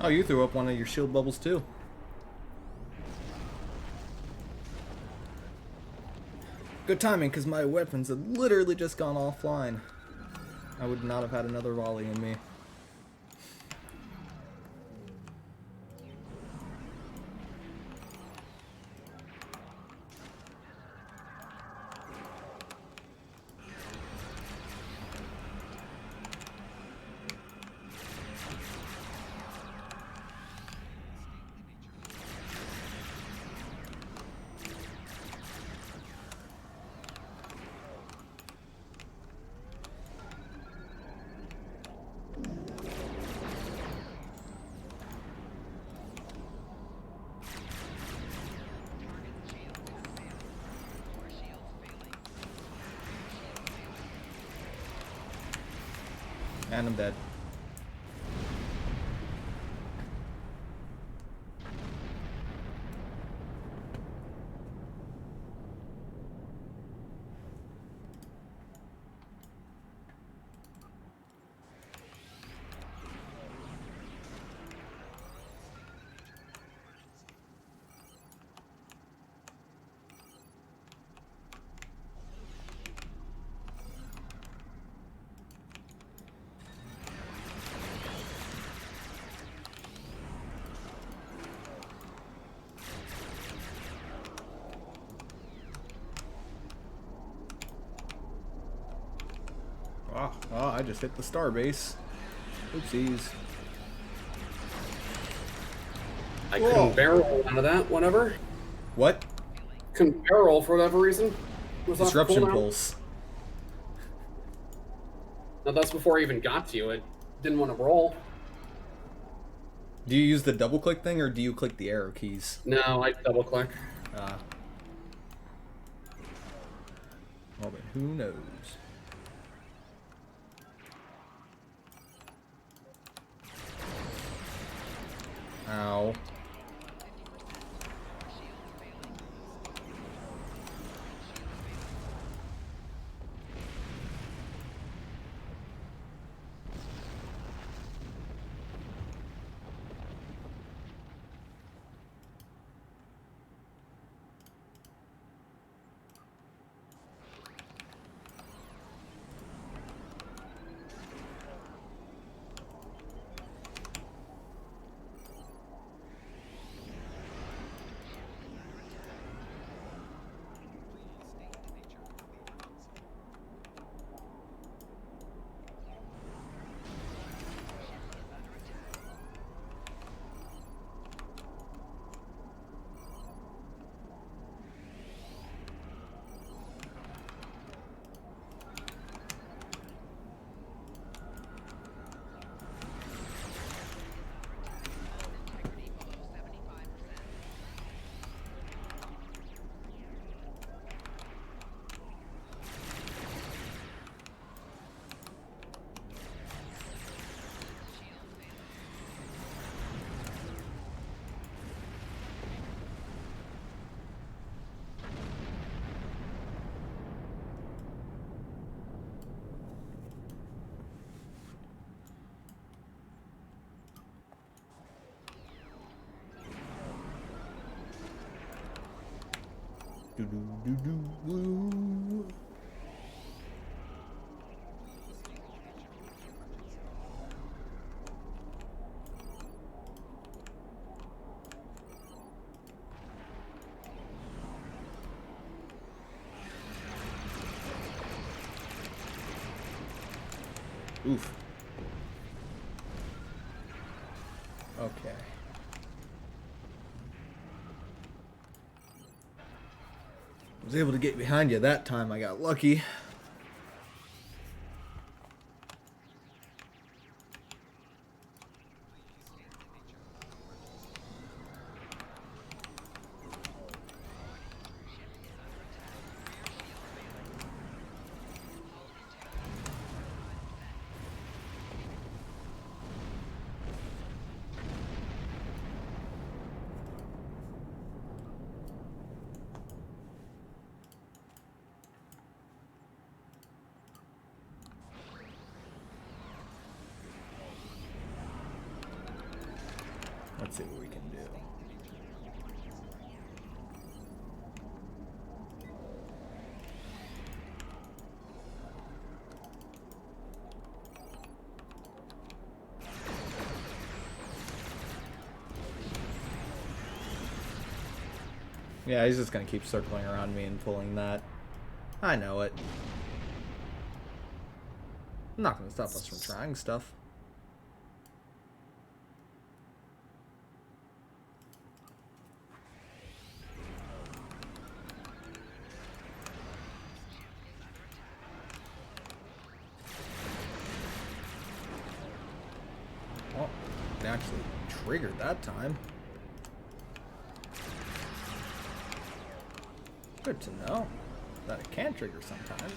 Oh, you threw up one of your shield bubbles too. Good timing, because my weapons had literally just gone offline. I would not have had another volley in me. And I'm dead. Oh, I just hit the star base. Oopsies. I Whoa. couldn't barrel out of that, whatever. What? Couldn't barrel for whatever reason. Was off Disruption cooldown. pulse. No, that's before I even got to you. It didn't want to roll. Do you use the double click thing or do you click the arrow keys? No, I double click. Well, then who knows? Ow. Oof. Okay. I was able to get behind you that time. I got lucky. Let's see what we can do. Yeah, he's just gonna keep circling around me and pulling that. I know it. I'm not gonna stop us from trying stuff. Well, it actually triggered that time. Good to know that it can trigger sometimes.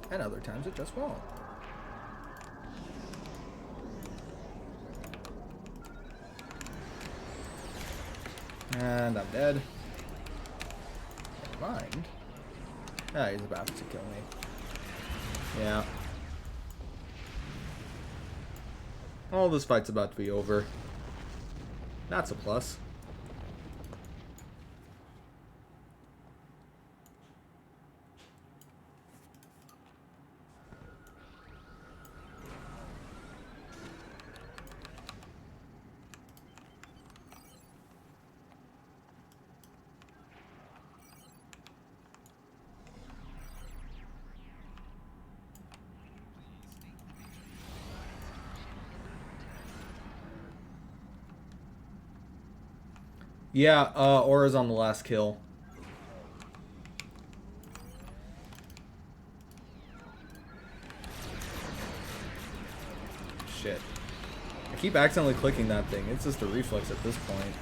And other times it just won't. And I'm dead. Never mind. Ah, he's about to kill me. Yeah. All this fight's about to be over. That's a plus. Yeah, Aura's on the last kill. Shit. I keep accidentally clicking that thing. It's just a reflex at this point.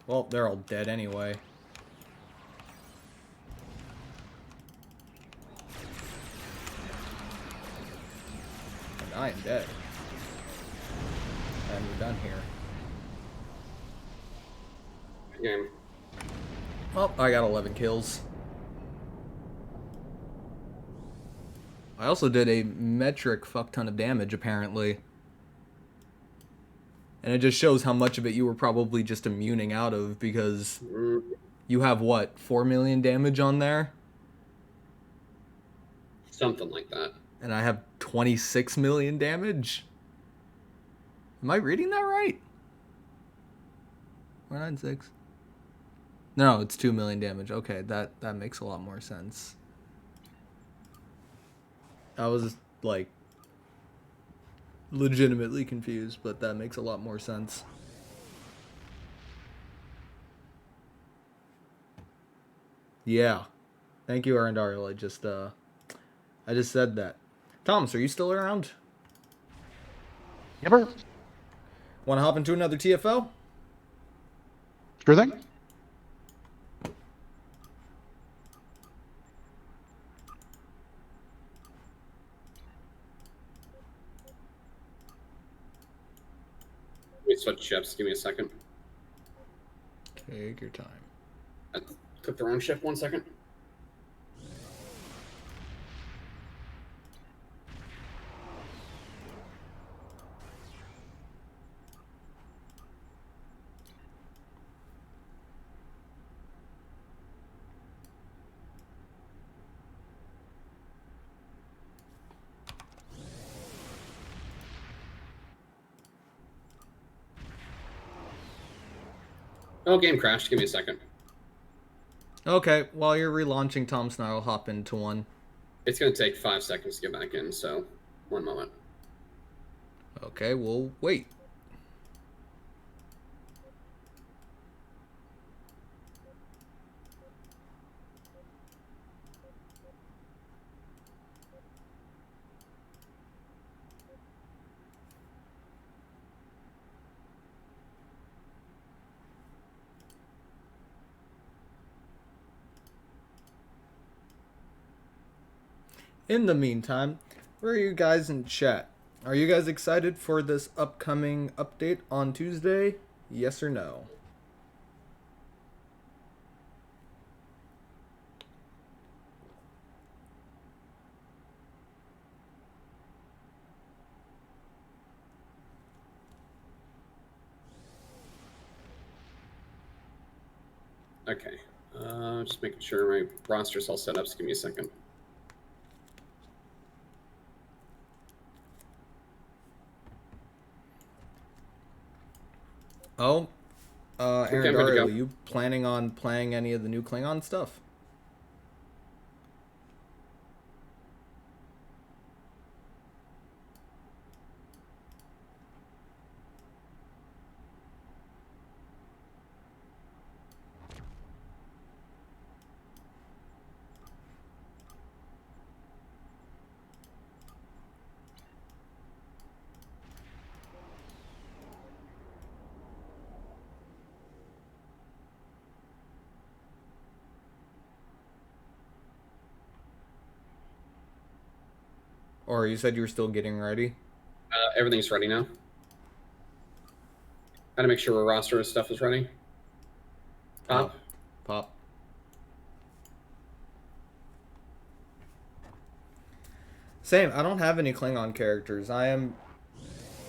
Well, they're all dead anyway. And I am dead. And we're done here. Game. Well, I got 11 kills. I also did a metric fuck ton of damage, apparently. And it just shows how much of it you were probably just immuning out of, because you have, what, 4 million damage on there? Something like that. And I have 26 million damage? Am I reading that right? 496? No, it's 2 million damage. Okay, that makes a lot more sense. I was, like, legitimately confused, but that makes a lot more sense. Yeah. Thank you, Arendariel. I just said that. Thomas, are you still around? Never. Want to hop into another TFO? Sure thing. Let me switch ships. Give me a second. Take your time. I clicked the wrong ship. 1 second. Oh, game crashed. Give me a second. Okay, while you're relaunching, Tom's and I'll hop into one. It's going to take 5 seconds to get back in, so 1 moment. Okay, we'll wait. In the meantime, where are you guys in chat? Are you guys excited for this upcoming update on Tuesday? Yes or no? Okay. Just making sure my roster's all set up, so give me a second. Oh, Okay, Aaron I'm good to Dario, go. are you planning on playing any of the new Klingon stuff? Or you said you were still getting ready? Everything's ready now. Got to make sure our roster stuff is ready. Pop. Pop. Same. I don't have any Klingon characters. I am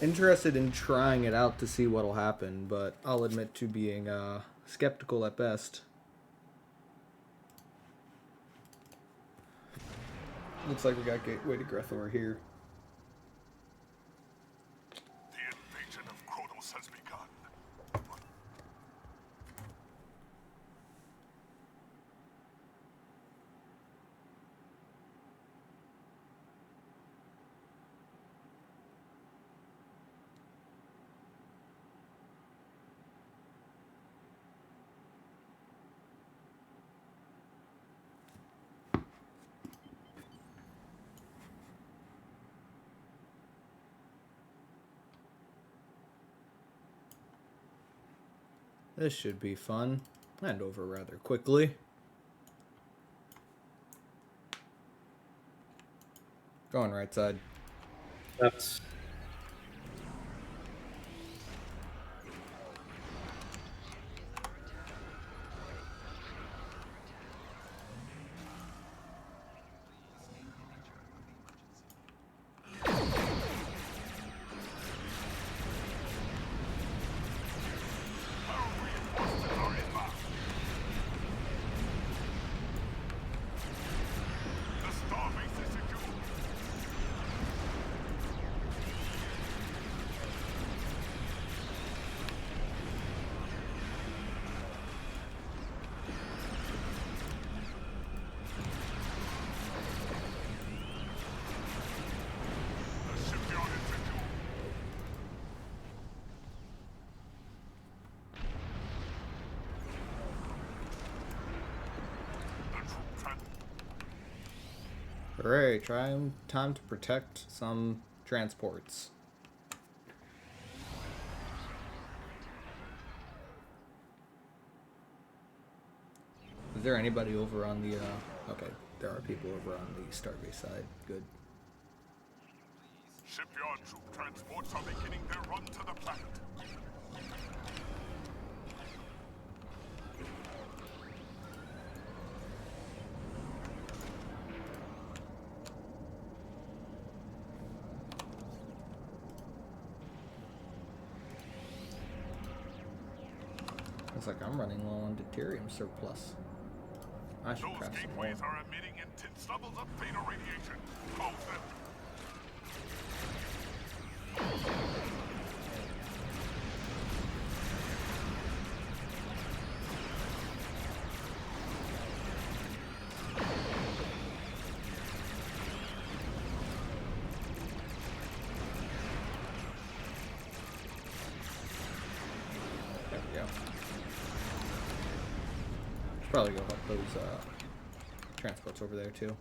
interested in trying it out to see what'll happen, but I'll admit to being skeptical at best. Looks like we got Gateway to Grethor here. The invasion of Kronos has begun. This should be fun and over rather quickly. Going right side. That's The starbase is secure. The shipyard is secure. The troop trans- Hooray, time to protect some transports. Is there anybody over on the, okay, there are people over on the Starbase side. Good. Shipyard troop transports are beginning their run to the planet. Looks like I'm running low on deuterium surplus. I should Those craft some more. gateways are emitting intense levels of theta radiation. Close them. probably go help those transports over there too.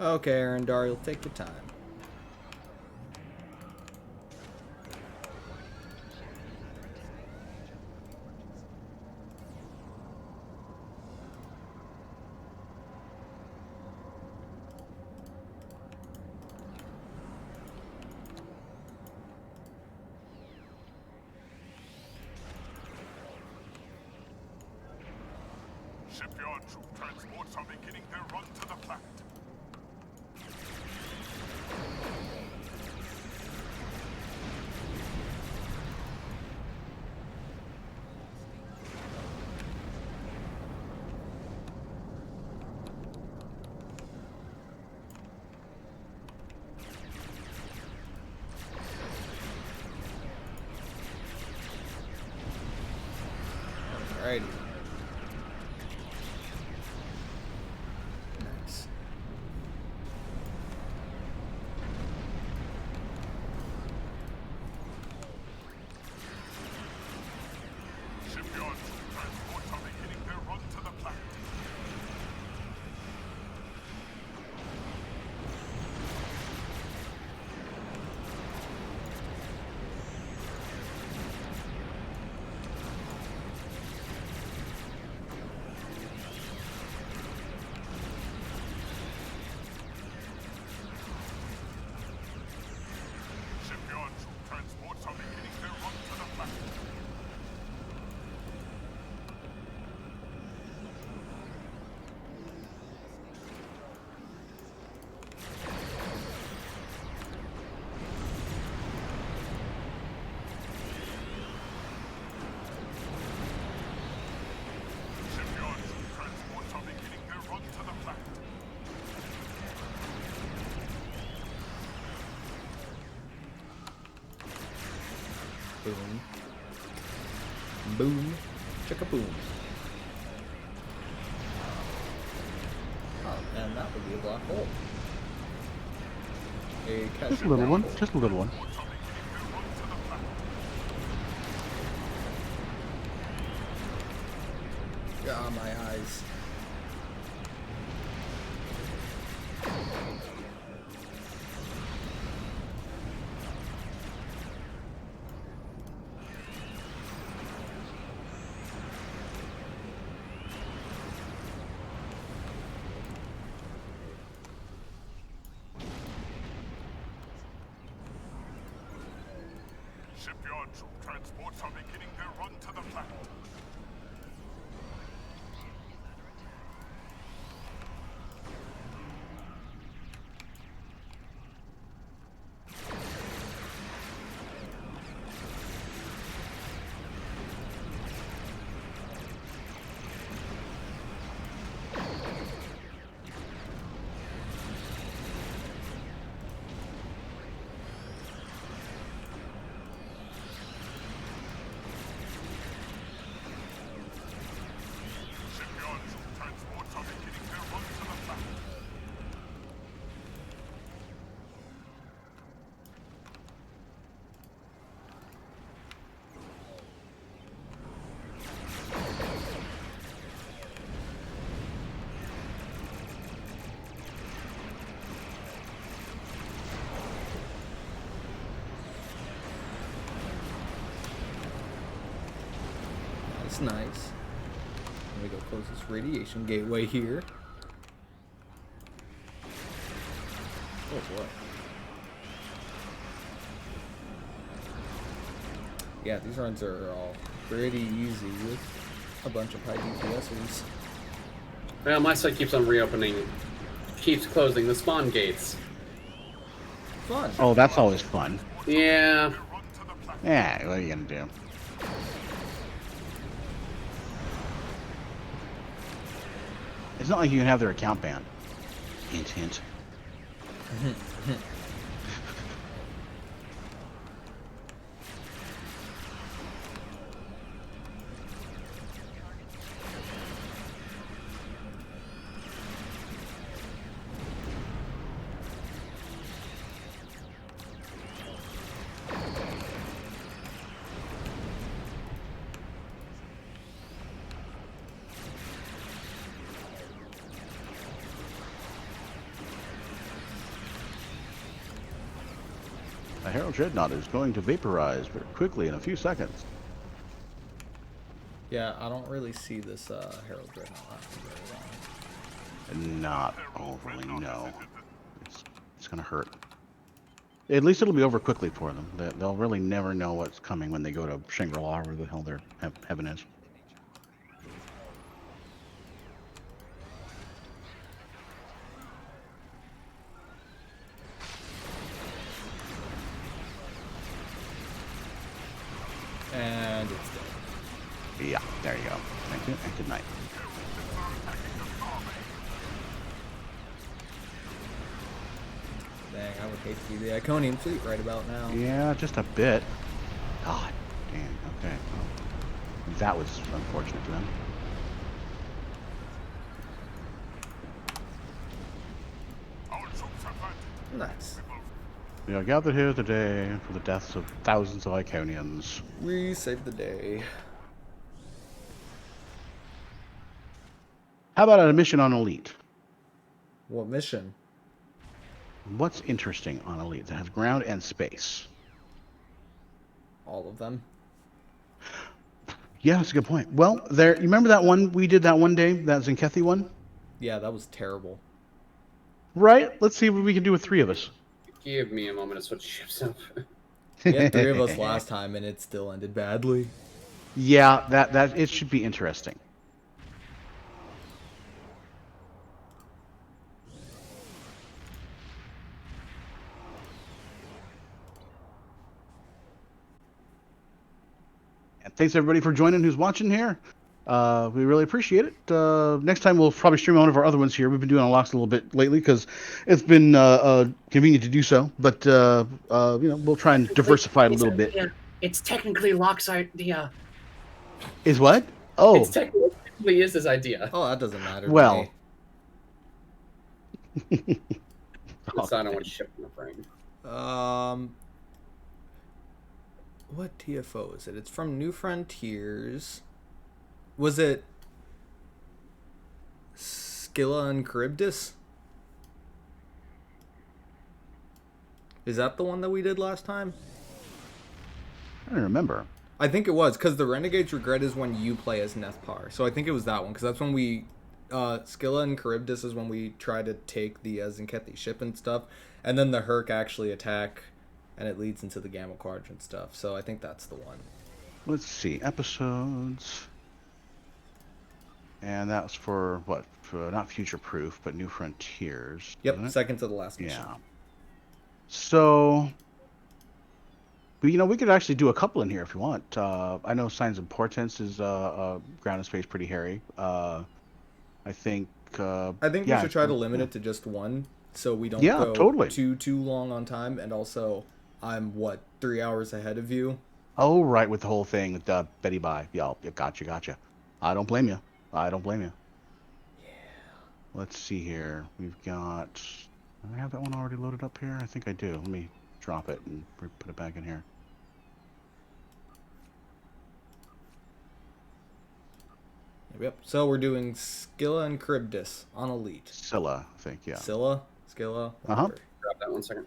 Okay, Arendar, you'll take your time. Shipyard troop transports are beginning their run to the planet. Alrighty. Nice. Shipyard troop transports are beginning their run to the planet. Shipyard troop transports are beginning their run to the planet. Shipyard troop transports are beginning their run to the planet. Boom. Boom. Chicka boom. Oh, and that would be a black hole. A Just casual a little black one. hole. Just a little one. Ah, my eyes. Shipyard troop transports are beginning their run to the planet. Shipyard troop transports are beginning their run to the planet. That's nice. Let me go close this radiation gateway here. Oh boy. Yeah, these runs are all pretty easy with a bunch of high DPSers. Well, my site keeps on reopening, keeps closing the spawn gates. Fun. Oh, that's always fun. Yeah. Run to the planet. Yeah, what are you gonna do? It's not like you can have their account banned. Hint, hint. The Herald Dreadnought is going to vaporize very quickly in a few seconds. Yeah, I don't really see this Herald Dreadnought lasting very long. Not overly, no. It's going to hurt. At least it'll be over quickly for them. They'll really never know what's coming when they go to Shangri-La, where the hell their heaven is. And it's dead. Yeah, there you go. Thank you, and good night. Dang, I would hate to be the Iconian fleet right about now. Yeah, just a bit. God damn. Okay. Well, that was unfortunate to them. Our troops have landed. Nice. We are gathered here today for the deaths of thousands of Iconians. We saved the day. How about a mission on Elite? What mission? What's interesting on Elite that has ground and space? All of them. Yeah, that's a good point. Well, there. You remember that one we did that one day, that Zenkethi one? Yeah, that was terrible. Right? Let's see what we can do with 3 of us. Give me a moment to switch ships up. We had 3 of us last time, and it still ended badly. Yeah, that it should be interesting. And thanks everybody for joining who's watching here. We really appreciate it. Next time we'll probably stream one of our other ones here. We've been doing unlocks a little bit lately because it's been convenient to do so. But we'll try and diversify it a little bit. It's technically Locke's idea. Is what? Oh, It's technically is his idea. Oh, that doesn't matter. to well. me. So I don't want to ship in the brain. What TFO is it? It's from New Frontiers. Was it Scylla and Charybdis? Is that the one that we did last time? I don't remember. I think it was, because the Renegade's Regret is when you play as Nethpar. So I think it was that one, because that's when we... Scylla and Charybdis is when we try to take the Zenkethi ship and stuff. And then the Herc actually attack, and it leads into the Gamma Quadrant stuff. So I think that's the one. Let's see. Episodes. And that was for, what? For not Future Proof, but New Frontiers. Yep, wasn't it? second to the last mission. Yeah. So... But, we could actually do a couple in here if you want. I know Signs of Portents is ground and space pretty hairy. I think we should try to limit it to just one, so we don't go totally. too long on time. And also, I'm 3 hours ahead of you. Oh, right, with the whole thing with Betty Bye. Yeah, gotcha. I don't blame you. Yeah. Let's see here. We've got. Do I have that one already loaded up here? I think I do. Let me drop it and put it back in here. Yep. So we're doing Scylla and Charybdis on Elite. Scylla, I think, yeah. Scylla? Uh-huh. Whatever. Grab that 1 second.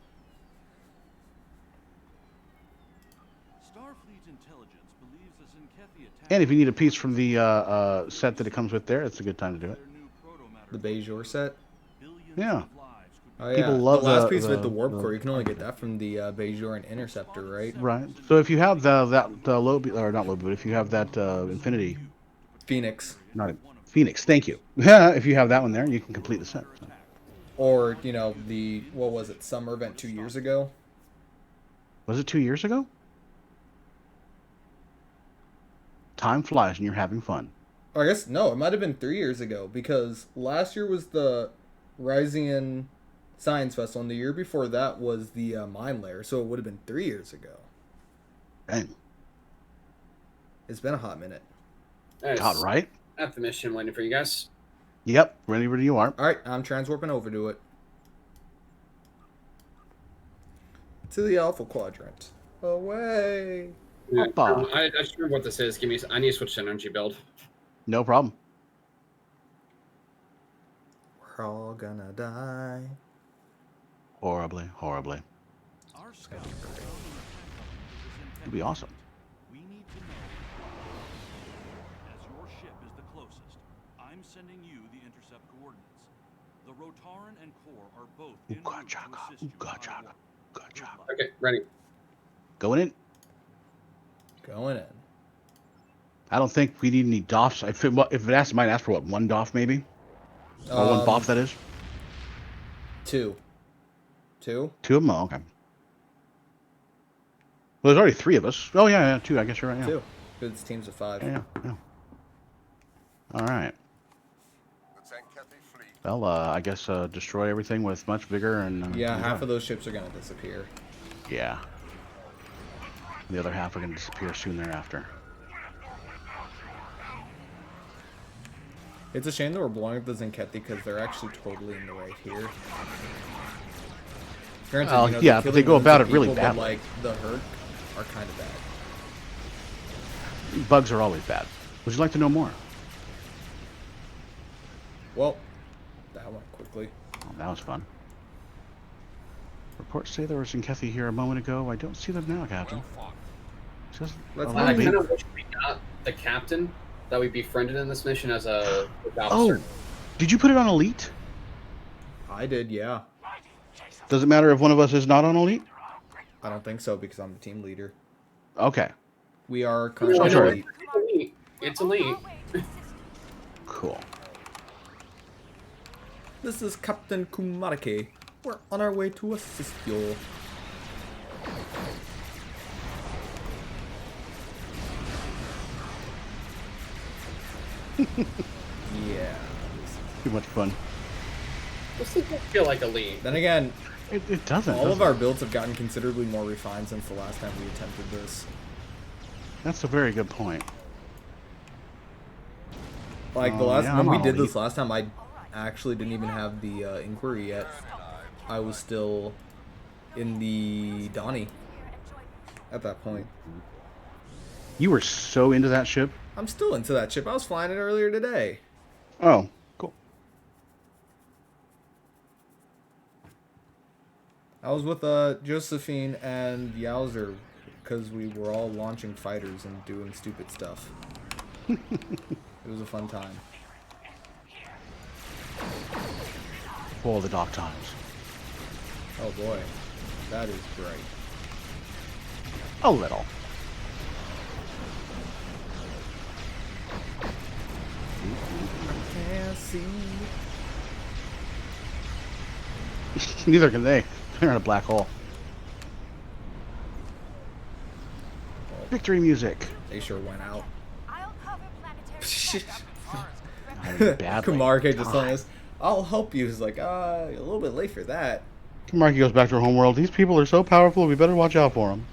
Starfleet intelligence believes the Zenkethi attack And if you need a piece from the set that it comes with there, it's a good time to do it. their new proto-matter The Bejor set? billions Yeah. of lives could Oh, yeah. People love the last the- piece of it, the- the Warp the- Core. You can only get that from the Bajoran Interceptor, right? Right. So if you have the low, or not low, but if you have that Infinity, Phoenix. not Phoenix, thank you. If you have that one there, you can complete the set. So. Or, the, what was it, summer event 2 years ago? Was it 2 years ago? Time flies and you're having fun. Or I guess, no, it might have been 3 years ago, because last year was the Ryzian Science Festival, and the year before that was the Mine Layer, so it would have been 3 years ago. Dang. It's been a hot minute. Nice. God, right? At the mission, waiting for you guys. Yep. Ready you are. Alright, I'm transwarping over to it. To the Alpha Quadrant. Away! Yeah, Hoppa. I just remember what this is. I need to switch to energy build. No problem. We're all gonna die. Horribly. Our Our scouts have found an attack opportunity It'd be awesome. We need to know. As your ship is the closest, I'm sending you the intercept coordinates. The Rotaran and Core are both en route to assist you in our work. Good luck. Okay, ready. Going in. Going in. I don't think we need any doffs. If it asks, might ask for what, 1 doff maybe, or 1 boff that is. 2. 2? 2 of them. Oh, okay. Well, there's already 3 of us. Oh yeah, 2. I guess you're right. Yeah. 2. Because it's teams of 5. Yeah. All right. The Zankethi fleet. Well, I guess destroy everything with much vigor and. Yeah, half of those ships are gonna disappear. Yeah. The other half are going to disappear soon thereafter. It's a shame that we're blowing up the Zankethi because they're actually totally in the right here. Granted, Well, you know, yeah, they're but they killing go loads about of it really people, but, badly. like, the Herd are kind of bad. Bugs are always bad. Would you like to know more? Well, that went quickly. Oh, that was fun. Reports say there was Zankethi here a moment ago. I don't see them now, Captain. Just Let's a move. little I bit. kind of wish we got the captain that we befriended in this mission as a Oh, officer. did you put it on Elite? I did, yeah. Does it matter if one of us is not on Elite? I don't think so because I'm the team leader. Okay, We are No, currently sorry. elite. It's elite. cool. This is Captain Kumarake. We're on our way to assist you. Yeah. Too much fun. This doesn't feel like elite. Then again, It doesn't. all does of it? our builds have gotten considerably more refined since the last time we attempted this. That's a very good point. Like the last yeah, when I'm we on did elite. this last time, I actually didn't even have the inquiry yet. I was still in the Donnie at that point. You were so into that ship. I'm still into that ship. I was flying it earlier today. Oh, cool. I was with Josephine and Yowzer because we were all launching fighters and doing stupid stuff. It was a fun time. All the dock times. Oh boy, that is bright. A little. Can't see. Neither can they. They're in a black hole. Victory music. They sure went out. I'll cover planetary Badly. Kumarke just telling us, "I'll help you." He's like, a little bit late for that. Marky goes back to her homeworld. These people are so powerful, we better watch out for them.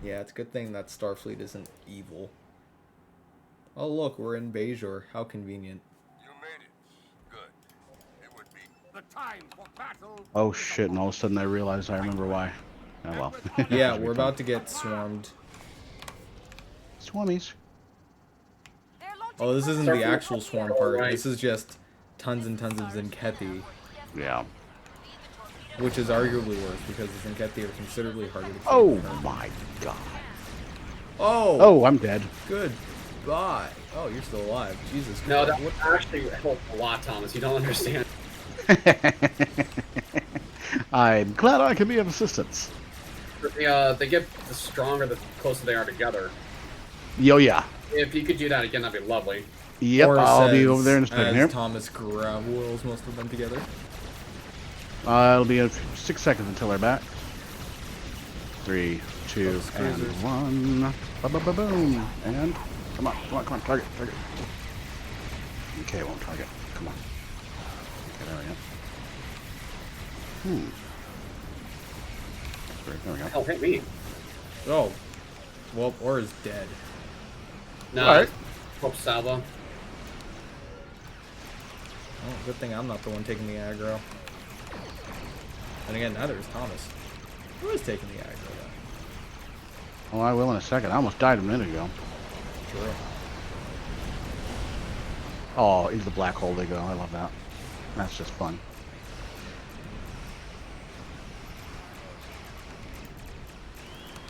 Yeah, it's a good thing that Starfleet isn't evil. Oh look, we're in Bajor. How convenient. You made it. Good. It would be the time for battle. Oh shit, and all of a sudden I realize I remember why. Oh well. Yeah, we're about to get swarmed. Swammies. Oh, this isn't the actual swarm part. Right. This is just tons and tons of Zankethi, Yeah. which is arguably worse because the Zankethi are considerably harder to kill. Oh than her. my god. Oh! Oh, I'm dead. Goodbye. Oh, you're still alive. Jesus Christ. No, that What- actually helped a lot, Thomas. You don't understand. I'm glad I can be of assistance. They get the stronger the closer they are together. Yo, yeah. If you could do that again, that'd be lovely. Yep, Or I'll be says, over there in a second as here. Thomas gravels most of them together. It'll be 6 seconds until they're back. 3, 2, Those and cruisers. 1. Ba-ba-ba-boom. And come on, target. Okay, it won't target. Come on. Okay, there we go. There we go. Oh, hit me. Oh. Well, or is dead. No, Alright. Hope Salvo. Oh, good thing I'm not the one taking the aggro. And again, neither is Thomas. Who is taking the aggro, though? Oh, I will in a second. I almost died a minute ago. True. Oh, into the black hole they go. I love that. That's just fun.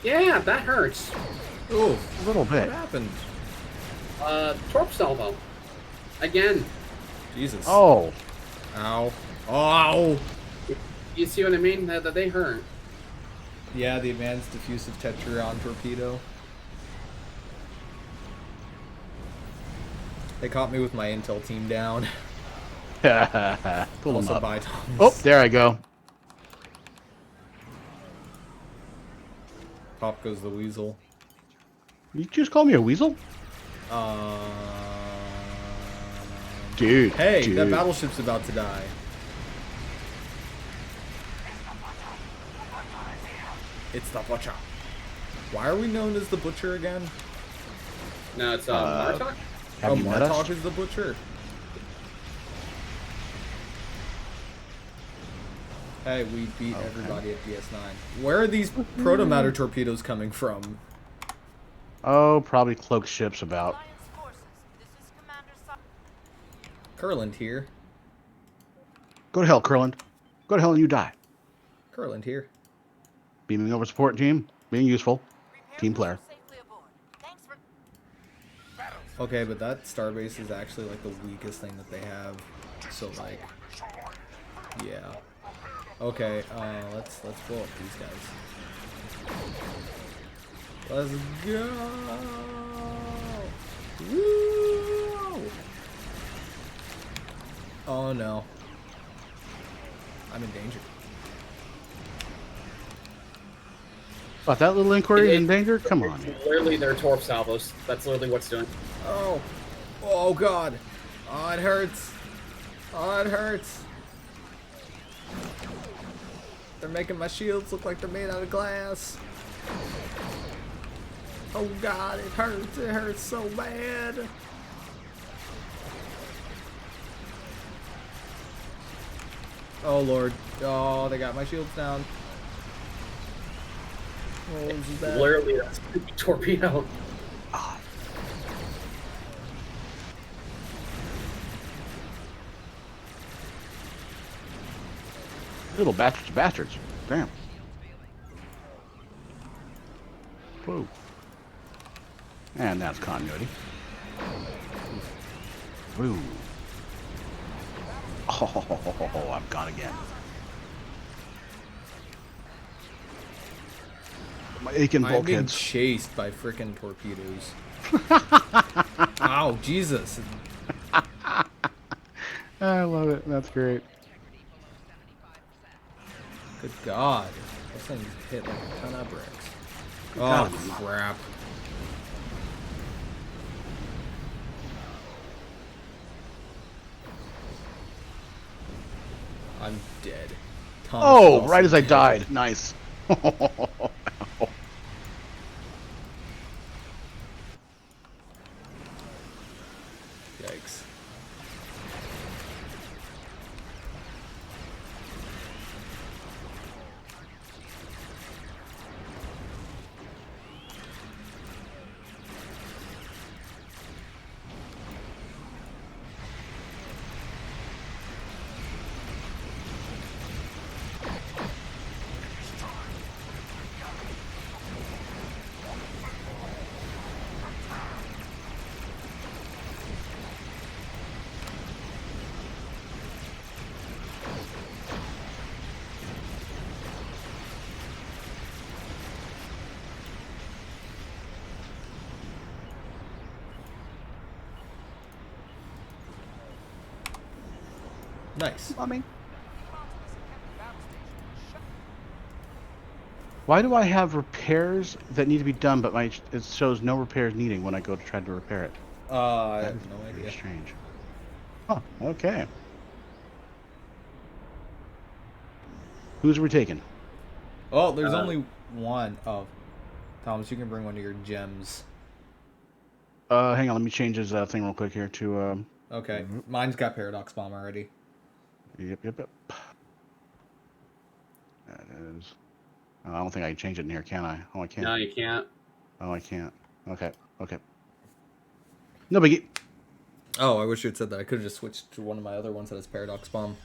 Yeah, that hurts. Oh, A little what bit. happened? Torp salvo. Again. Jesus. Oh, Ow. Ow. You see what I mean? That they hurt. Yeah, the advanced diffusive Tetryon torpedo. They caught me with my intel team down. pull them Also up. by Thomas. Oh, there I go. Pop goes the weasel. You just call me a weasel, Uh, dude? hey, dude. that battleship's about to die. It's the Butcher. Why are we known as the Butcher again? No, it's Martok. Have you met us? Martok is the Butcher. Hey, we beat everybody at DS9. Where are these protomatter torpedoes coming from? Oh, probably cloaked ships about. Alliance forces. This is Commander Curland here. Go to hell, Curland. Go to hell and you die. Curland here. Beaming over support team, being useful. Team player. safely aboard. Thanks for Okay, but that starbase is actually like the weakest thing that they have. So like, yeah. Okay, let's blow up these guys. Let's go! Woo! Oh no. I'm in danger. But that little inquiry It- in danger? Come on. Literally, they're torp salvos. That's literally what's doing. Oh! Oh god! Oh, it hurts! Oh, it hurts! They're making my shields look like they're made out of glass. Oh god, it hurts. It hurts so bad. Oh lord. Oh, they got my shields down. Oh, this is bad. Literally, that's a torpedo. Little bastards. Damn. Whoa. And that's continuity. Woo. Oh, I'm gone again. My aching I'm being bulkheads. chased by frickin' torpedoes. Ow, Jesus. I love it. That's great. Good God. This thing hit like a ton of bricks. God. Oh, crap. I'm dead. Thomas is Oh, also right as I dead. died. Nice. Yikes. Nice. Mommy. Why do I have repairs that need to be done, but it shows no repairs needing when I go to try to repair it? I That have is no very idea. strange. Huh, okay. Who's we taking? Oh, there's only one. Oh, Thomas, you can bring one of your gems. Hang on, let me change his thing real quick here to, Okay, mine's got Paradox Bomb already. yep. That is... I don't think I can change it in here, can I? Oh, I can't. No, you can't. Oh, I can't. Okay. No biggie. Oh, I wish you had said that. I could have just switched to one of my other ones that has Paradox Bomb.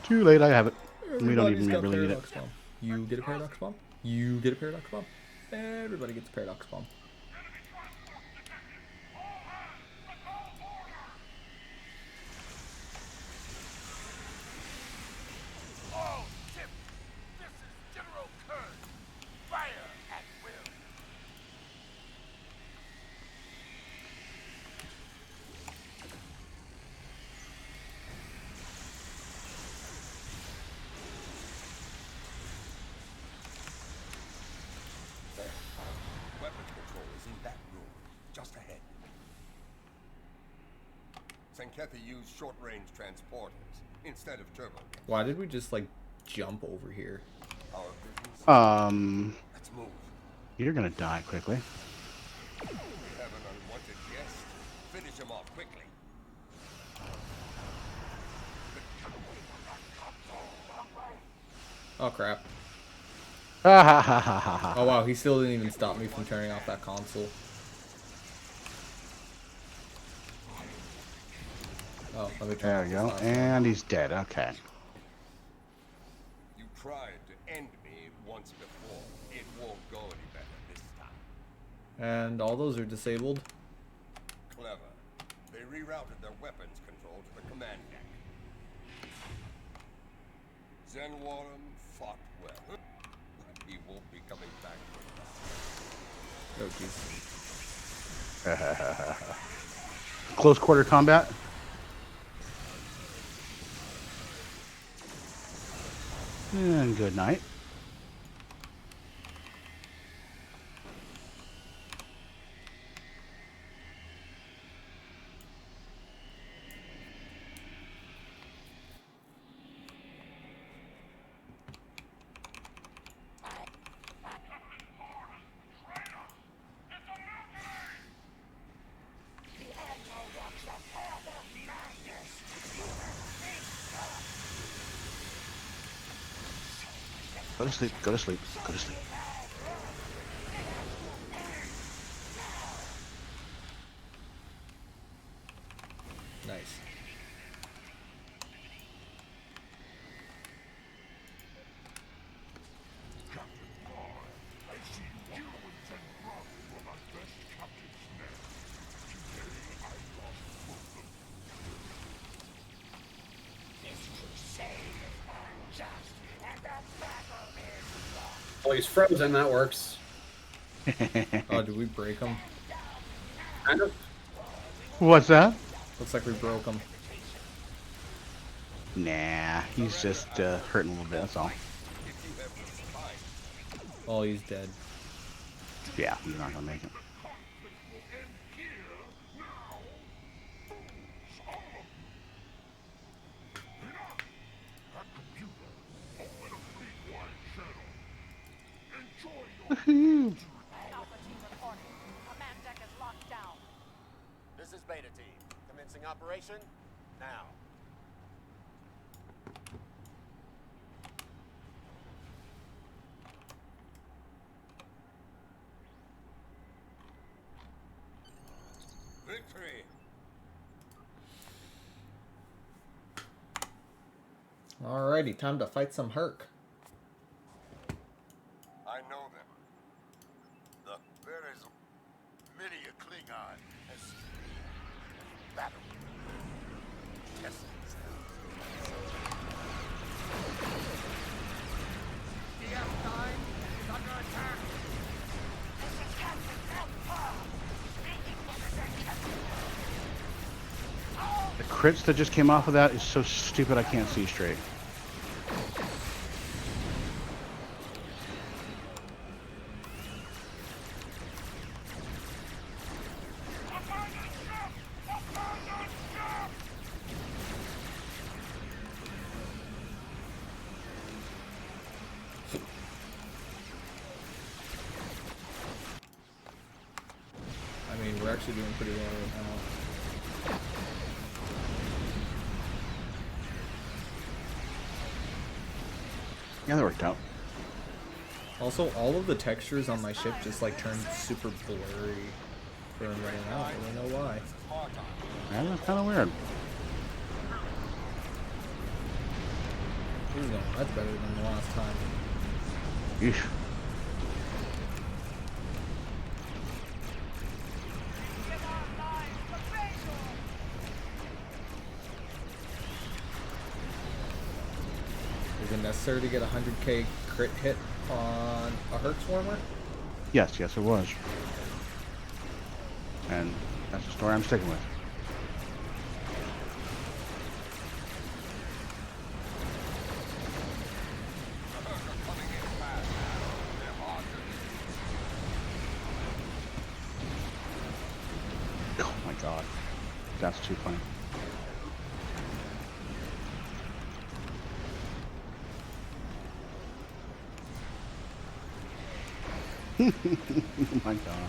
Too late, I have it. We don't Everybody's even got really need it. Paradox Bomb. You get a Paradox Bomb? You get a Paradox Bomb? Everybody gets a paradox bomb. All ships, this is General Kern. Fire at will. There. Weapons control is in that room, just ahead. Sankethi used short-range transporters instead of turbo. Why did we just like jump over here? Our business. Let's move. You're gonna die quickly. We have an unwanted guest. Finish him off quickly. Oh crap. Ha ha ha ha ha ha. Oh wow, he still didn't even stop me from turning off that console. Oh, let me turn There off we this go. last one. And he's dead. Okay. You tried to end me once before. It won't go any better this time. And all those are disabled. Clever. They rerouted their weapons control to the command deck. Zenwarum fought well. But he won't be coming back with us. Oh jeez. Close quarter combat. And good night. Go to sleep. Go to sleep. Go to sleep. Nice. Oh, he's frozen. That works. Oh, did we break him? Kind of. What's that? Looks like we broke him. Nah, he's just hurting a little bit. That's all. Oh, he's dead. Yeah, he's not gonna make it. Alpha team reporting. Command deck is locked down. This is Beta Team. Commencing operation now. Victory! Alrighty, time to fight some Herc. I know them. There is many a Klingon has battled. Test themselves. DS9 is under attack. This is Captain Alpha. Speaking for the The crits that just came off of that is so stupid I can't see straight. I mean, we're actually doing pretty well right now. Yeah, that worked out. Also, all of the textures on my ship just like turned super blurry for a minute. I don't know why. Yeah, that's kind of weird. This is going much better than the last time. Yeesh. Is it necessary to get a 100k crit hit on a Hertzwarmer? Yes, it was. And that's the story I'm sticking with. Oh my god. That's too funny. Oh my god.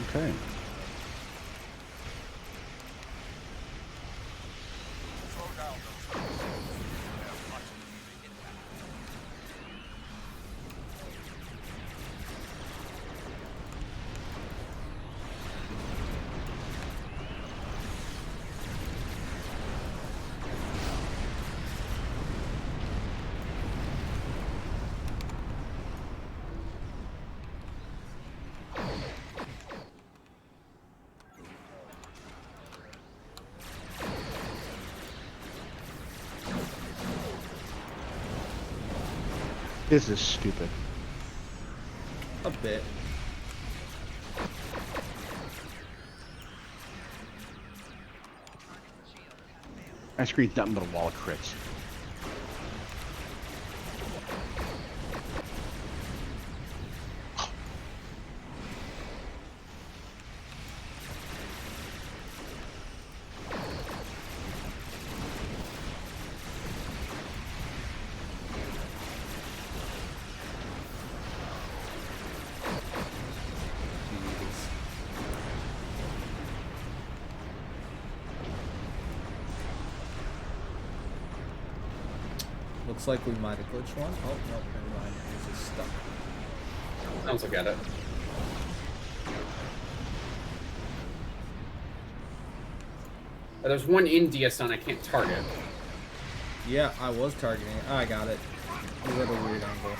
Okay. This is stupid. A bit. My screen's nothing but a wall of crits. Looks like we might have glitched one. Oh, no, never mind. He's just stuck. Sounds like it. There's one in DS9 I can't target. Yeah, I was targeting it. I got it. He's at a weird angle.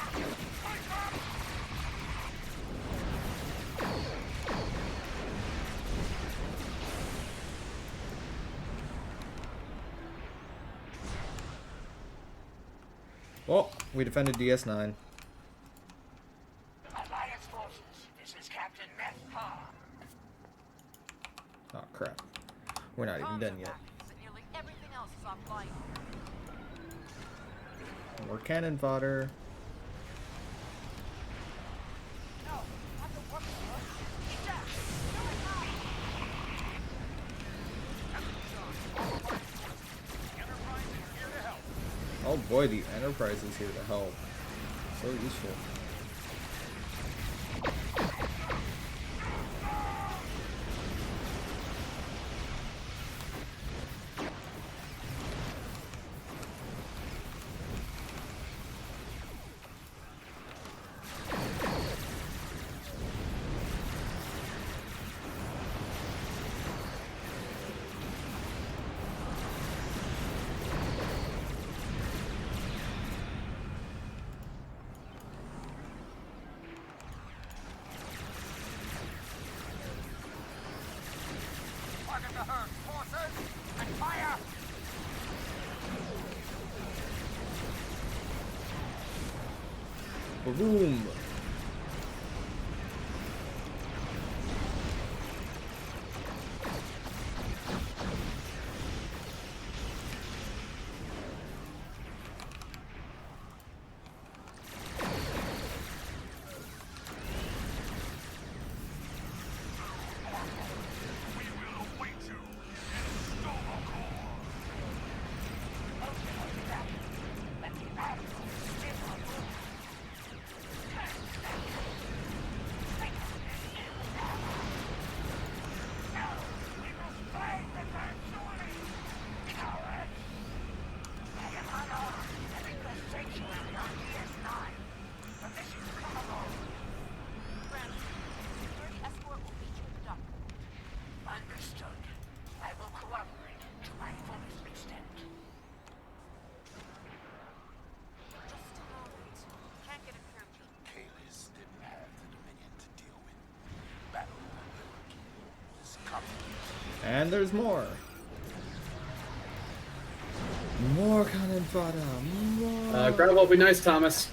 Oh, we defended DS9. Alliance forces, this is Captain Meth Ha. Oh, crap. We're not even done yet. Nearly everything else is offline. More cannon fodder. No, not the work for. Jack, Oh boy, the Enterprise is here to help. So useful. Target the herd, forces, and fire! Boom! And there's more. More cannon fodder. More. Gravel will be nice, Thomas.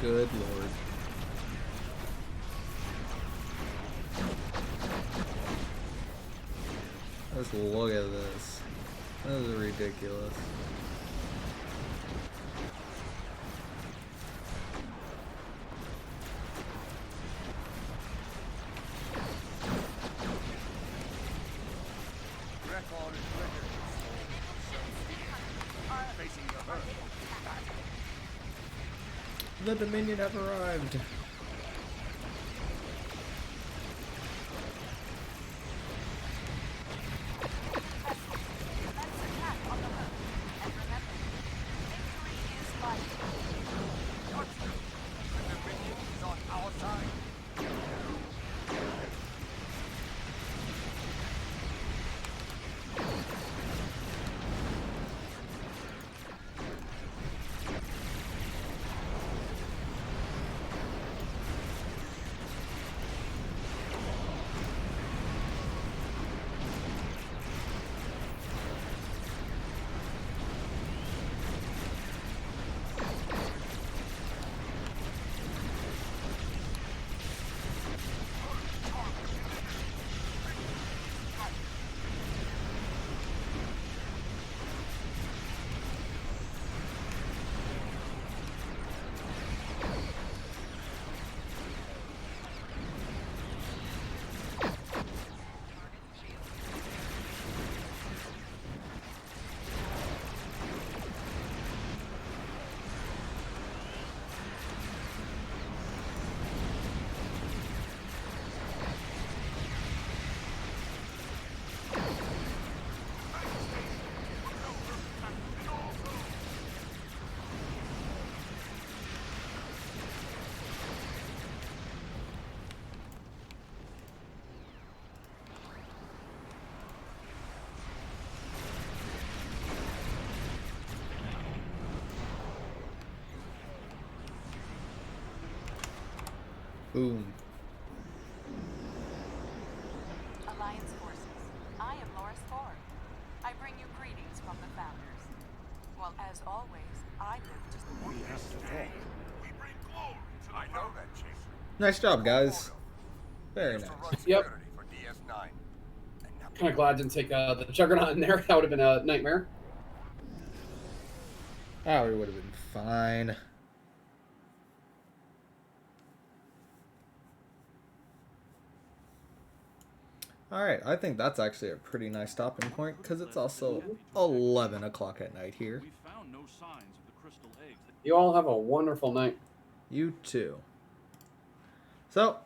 Good lord. Just look at this. This is ridiculous. Recon is ready. Facing the herd. The Dominion have arrived. Let's attack on the hook. And remember, victory is life. The Dominion is on our side. Boom. Alliance forces, I am Loris Ford. I bring you greetings from the Founders. Well, as always, I live just We bring glory to I know that, Chief. Nice job, guys. Very nice. Yep. For DS9. And now Kind of glad I didn't take the Juggernaut in there. That would have been a nightmare. Oh, it would have been fine. Alright, I think that's actually a pretty nice stopping point because it's also 11 o'clock at night here. We found no signs of the crystal eggs that You all have a wonderful night. You too. So,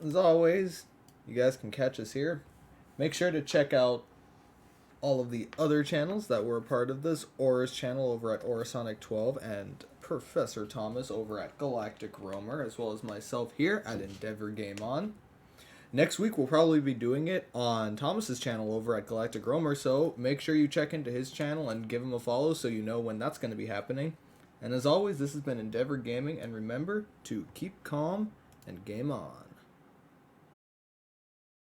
as always, you guys can catch us here. Make sure to check out all of the other channels that were a part of this. Aura's channel over at Aurasonic12 and Professor Thomas over at Galactic Roamer, as well as myself here at Endeavor Game On. Next week, we'll probably be doing it on Thomas's channel over at Galactic Roamer, so make sure you check into his channel and give him a follow so you know when that's going to be happening. And as always, this has been Endeavor Gaming, and remember to keep calm and game on.